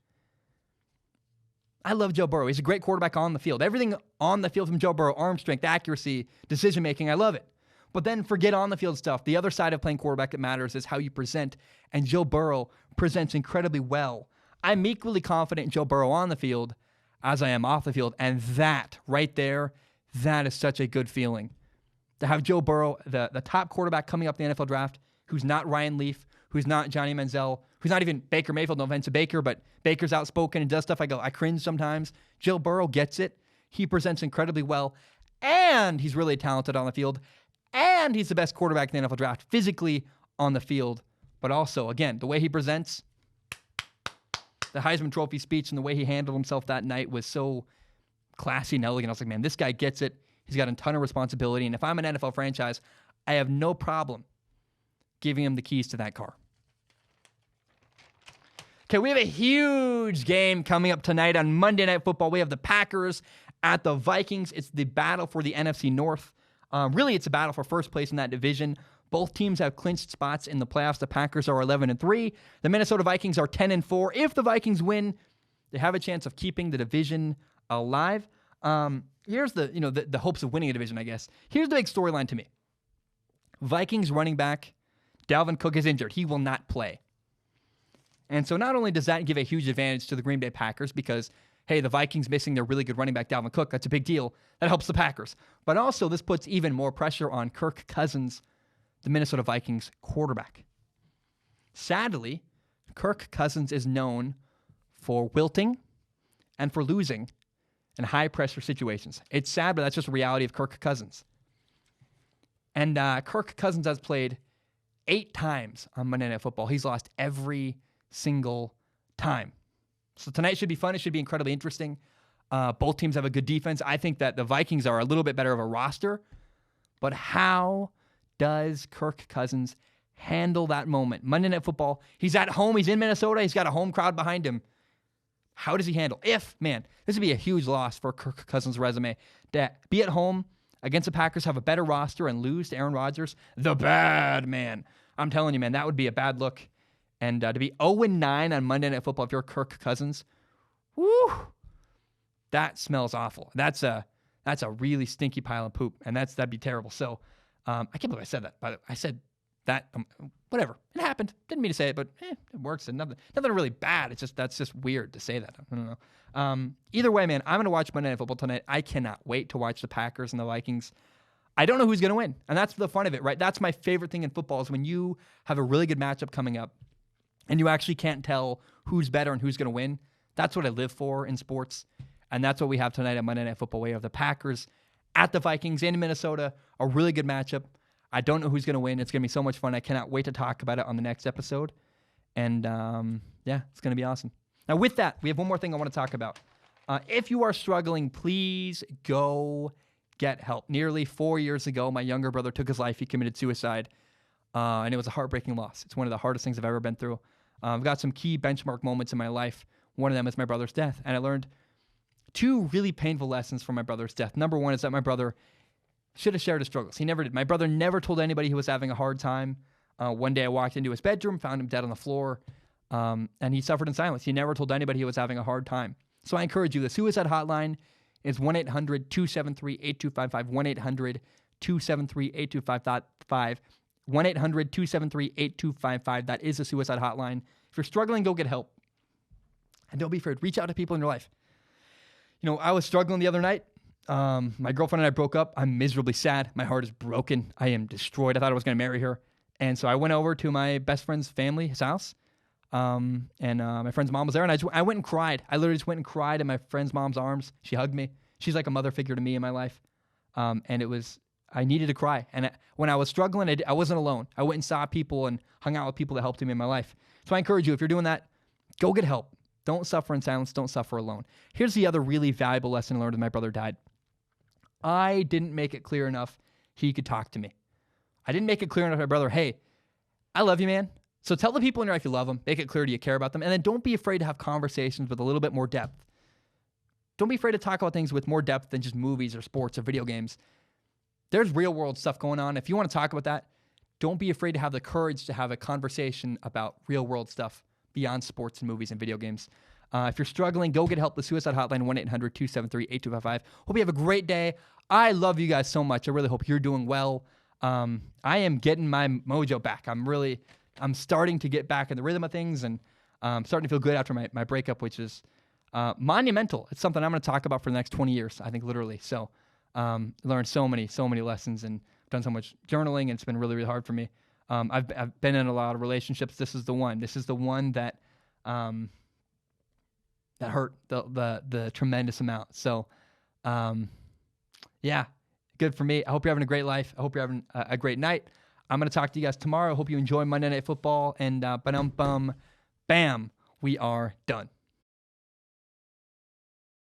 I love Joe Burrow. He's a great quarterback on the field. Everything on the field from Joe Burrow, arm strength, accuracy, decision-making, I love it. But then forget on the field stuff. The other side of playing quarterback that matters is how you present, and Joe Burrow presents incredibly well. I'm equally confident in Joe Burrow on the field as I am off the field, and that right there, that is such a good feeling. To have Joe Burrow, the top quarterback coming up in the NFL draft, who's not Ryan Leaf, who's not Johnny Manziel, who's not even Baker Mayfield, no offense to Baker, but Baker's outspoken and does stuff. I cringe sometimes. Joe Burrow gets it. He presents incredibly well, and he's really talented on the field, and he's the best quarterback in the NFL draft physically on the field, but also, again, the way he presents, the Heisman Trophy speech and the way he handled himself that night was so classy and elegant. I was like, man, this guy gets it. He's got a ton of responsibility, and if I'm an NFL franchise, I have no problem giving him the keys to that car. Okay, we have a huge game coming up tonight on Monday Night Football. We have the Packers at the Vikings. It's the battle for the NFC North. Really, it's a battle for first place in that division. Both teams have clinched spots in the playoffs. The Packers are 11-3. The Minnesota Vikings are 10-4. If the Vikings win, they have a chance of keeping the division alive. Here's the hopes of winning a division, I guess. Here's the big storyline to me. Vikings running back Dalvin Cook is injured. He will not play. And so not only does that give a huge advantage to the Green Bay Packers because, hey, the Vikings missing their really good running back Dalvin Cook, that's a big deal. That helps the Packers. But also this puts even more pressure on Kirk Cousins, the Minnesota Vikings quarterback. Sadly, Kirk Cousins is known for wilting and for losing in high-pressure situations. It's sad, but that's just a reality of Kirk Cousins. And Kirk Cousins has played 8 times on Monday Night Football. He's lost every single time. So tonight should be fun. It should be incredibly interesting. Both teams have a good defense. I think that the Vikings are a little bit better of a roster. But how does Kirk Cousins handle that moment? Monday Night Football, he's at home. He's in Minnesota. He's got a home crowd behind him. How does he handle? This would be a huge loss for Kirk Cousins' resume. To be at home against the Packers, have a better roster, and lose to Aaron Rodgers, the bad man. I'm telling you, man, that would be a bad look. And to be 0-9 on Monday Night Football if you're Kirk Cousins, woo, that smells awful. That's a really stinky pile of poop, and that'd be terrible. So I can't believe I said that. By the way, I said that. Whatever, it happened. Didn't mean to say it, but it works. And nothing really bad. That's just weird to say that. I don't know. Either way, man, I'm gonna watch Monday Night Football tonight. I cannot wait to watch the Packers and the Vikings. I don't know who's gonna win, and that's the fun of it, right? That's my favorite thing in football is when you have a really good matchup coming up, and you actually can't tell who's better and who's gonna win. That's what I live for in sports. And that's what we have tonight at Monday Night Football. We have the Packers at the Vikings in Minnesota, a really good matchup. I don't know who's going to win. It's going to be so much fun. I cannot wait to talk about it on the next episode. And, it's going to be awesome. Now, with that, we have one more thing I want to talk about. If you are struggling, please go get help. Nearly 4 years ago, my younger brother took his life. He committed suicide, and it was a heartbreaking loss. It's one of the hardest things I've ever been through. I've got some key benchmark moments in my life. One of them is my brother's death, and I learned 2 really painful lessons from my brother's death. Number one is that my brother should have shared his struggles. He never did. My brother never told anybody he was having a hard time. One day I walked into his bedroom, found him dead on the floor, and he suffered in silence. He never told anybody he was having a hard time. So I encourage you, the suicide hotline is 1-800-273-8255, 1-800-273-8255, 1-800-273-8255. That is the suicide hotline. If you're struggling, go get help. And don't be afraid. Reach out to people in your life. You know, I was struggling the other night. My girlfriend and I broke up. I'm miserably sad. My heart is broken. I am destroyed. I thought I was going to marry her. And so I went over to my best friend's family, his house. And my friend's mom was there. And I went and cried. I literally just went and cried in my friend's mom's arms. She hugged me. She's like a mother figure to me in my life. And I needed to cry. And when I was struggling, I wasn't alone. I went and saw people and hung out with people that helped me in my life. So I encourage you, if you're doing that, go get help. Don't suffer in silence. Don't suffer alone. Here's the other really valuable lesson I learned when my brother died. I didn't make it clear enough he could talk to me. I didn't make it clear enough to my brother, hey, I love you, man. So tell the people in your life you love them. Make it clear you care about them. And then don't be afraid to have conversations with a little bit more depth. Don't be afraid to talk about things with more depth than just movies or sports or video games. There's real world stuff going on. If you want to talk about that, don't be afraid to have the courage to have a conversation about real world stuff beyond sports and movies and video games. If you're struggling, go get help. The suicide hotline, 1-800-273-8255. Hope you have a great day. I love you guys so much. I really hope you're doing well. I am getting my mojo back. I'm starting to get back in the rhythm of things, and starting to feel good after my breakup, which is monumental. It's something I'm going to talk about for the next 20 years, I think, literally. So learned so many lessons and done so much journaling, and it's been really, really hard for me. I've been in a lot of relationships. This is the one. This is the one that that hurt the tremendous amount. So, good for me. I hope you're having a great life. I hope you're having a great night. I'm going to talk to you guys tomorrow. I hope you enjoy Monday Night Football. And bam, we are done.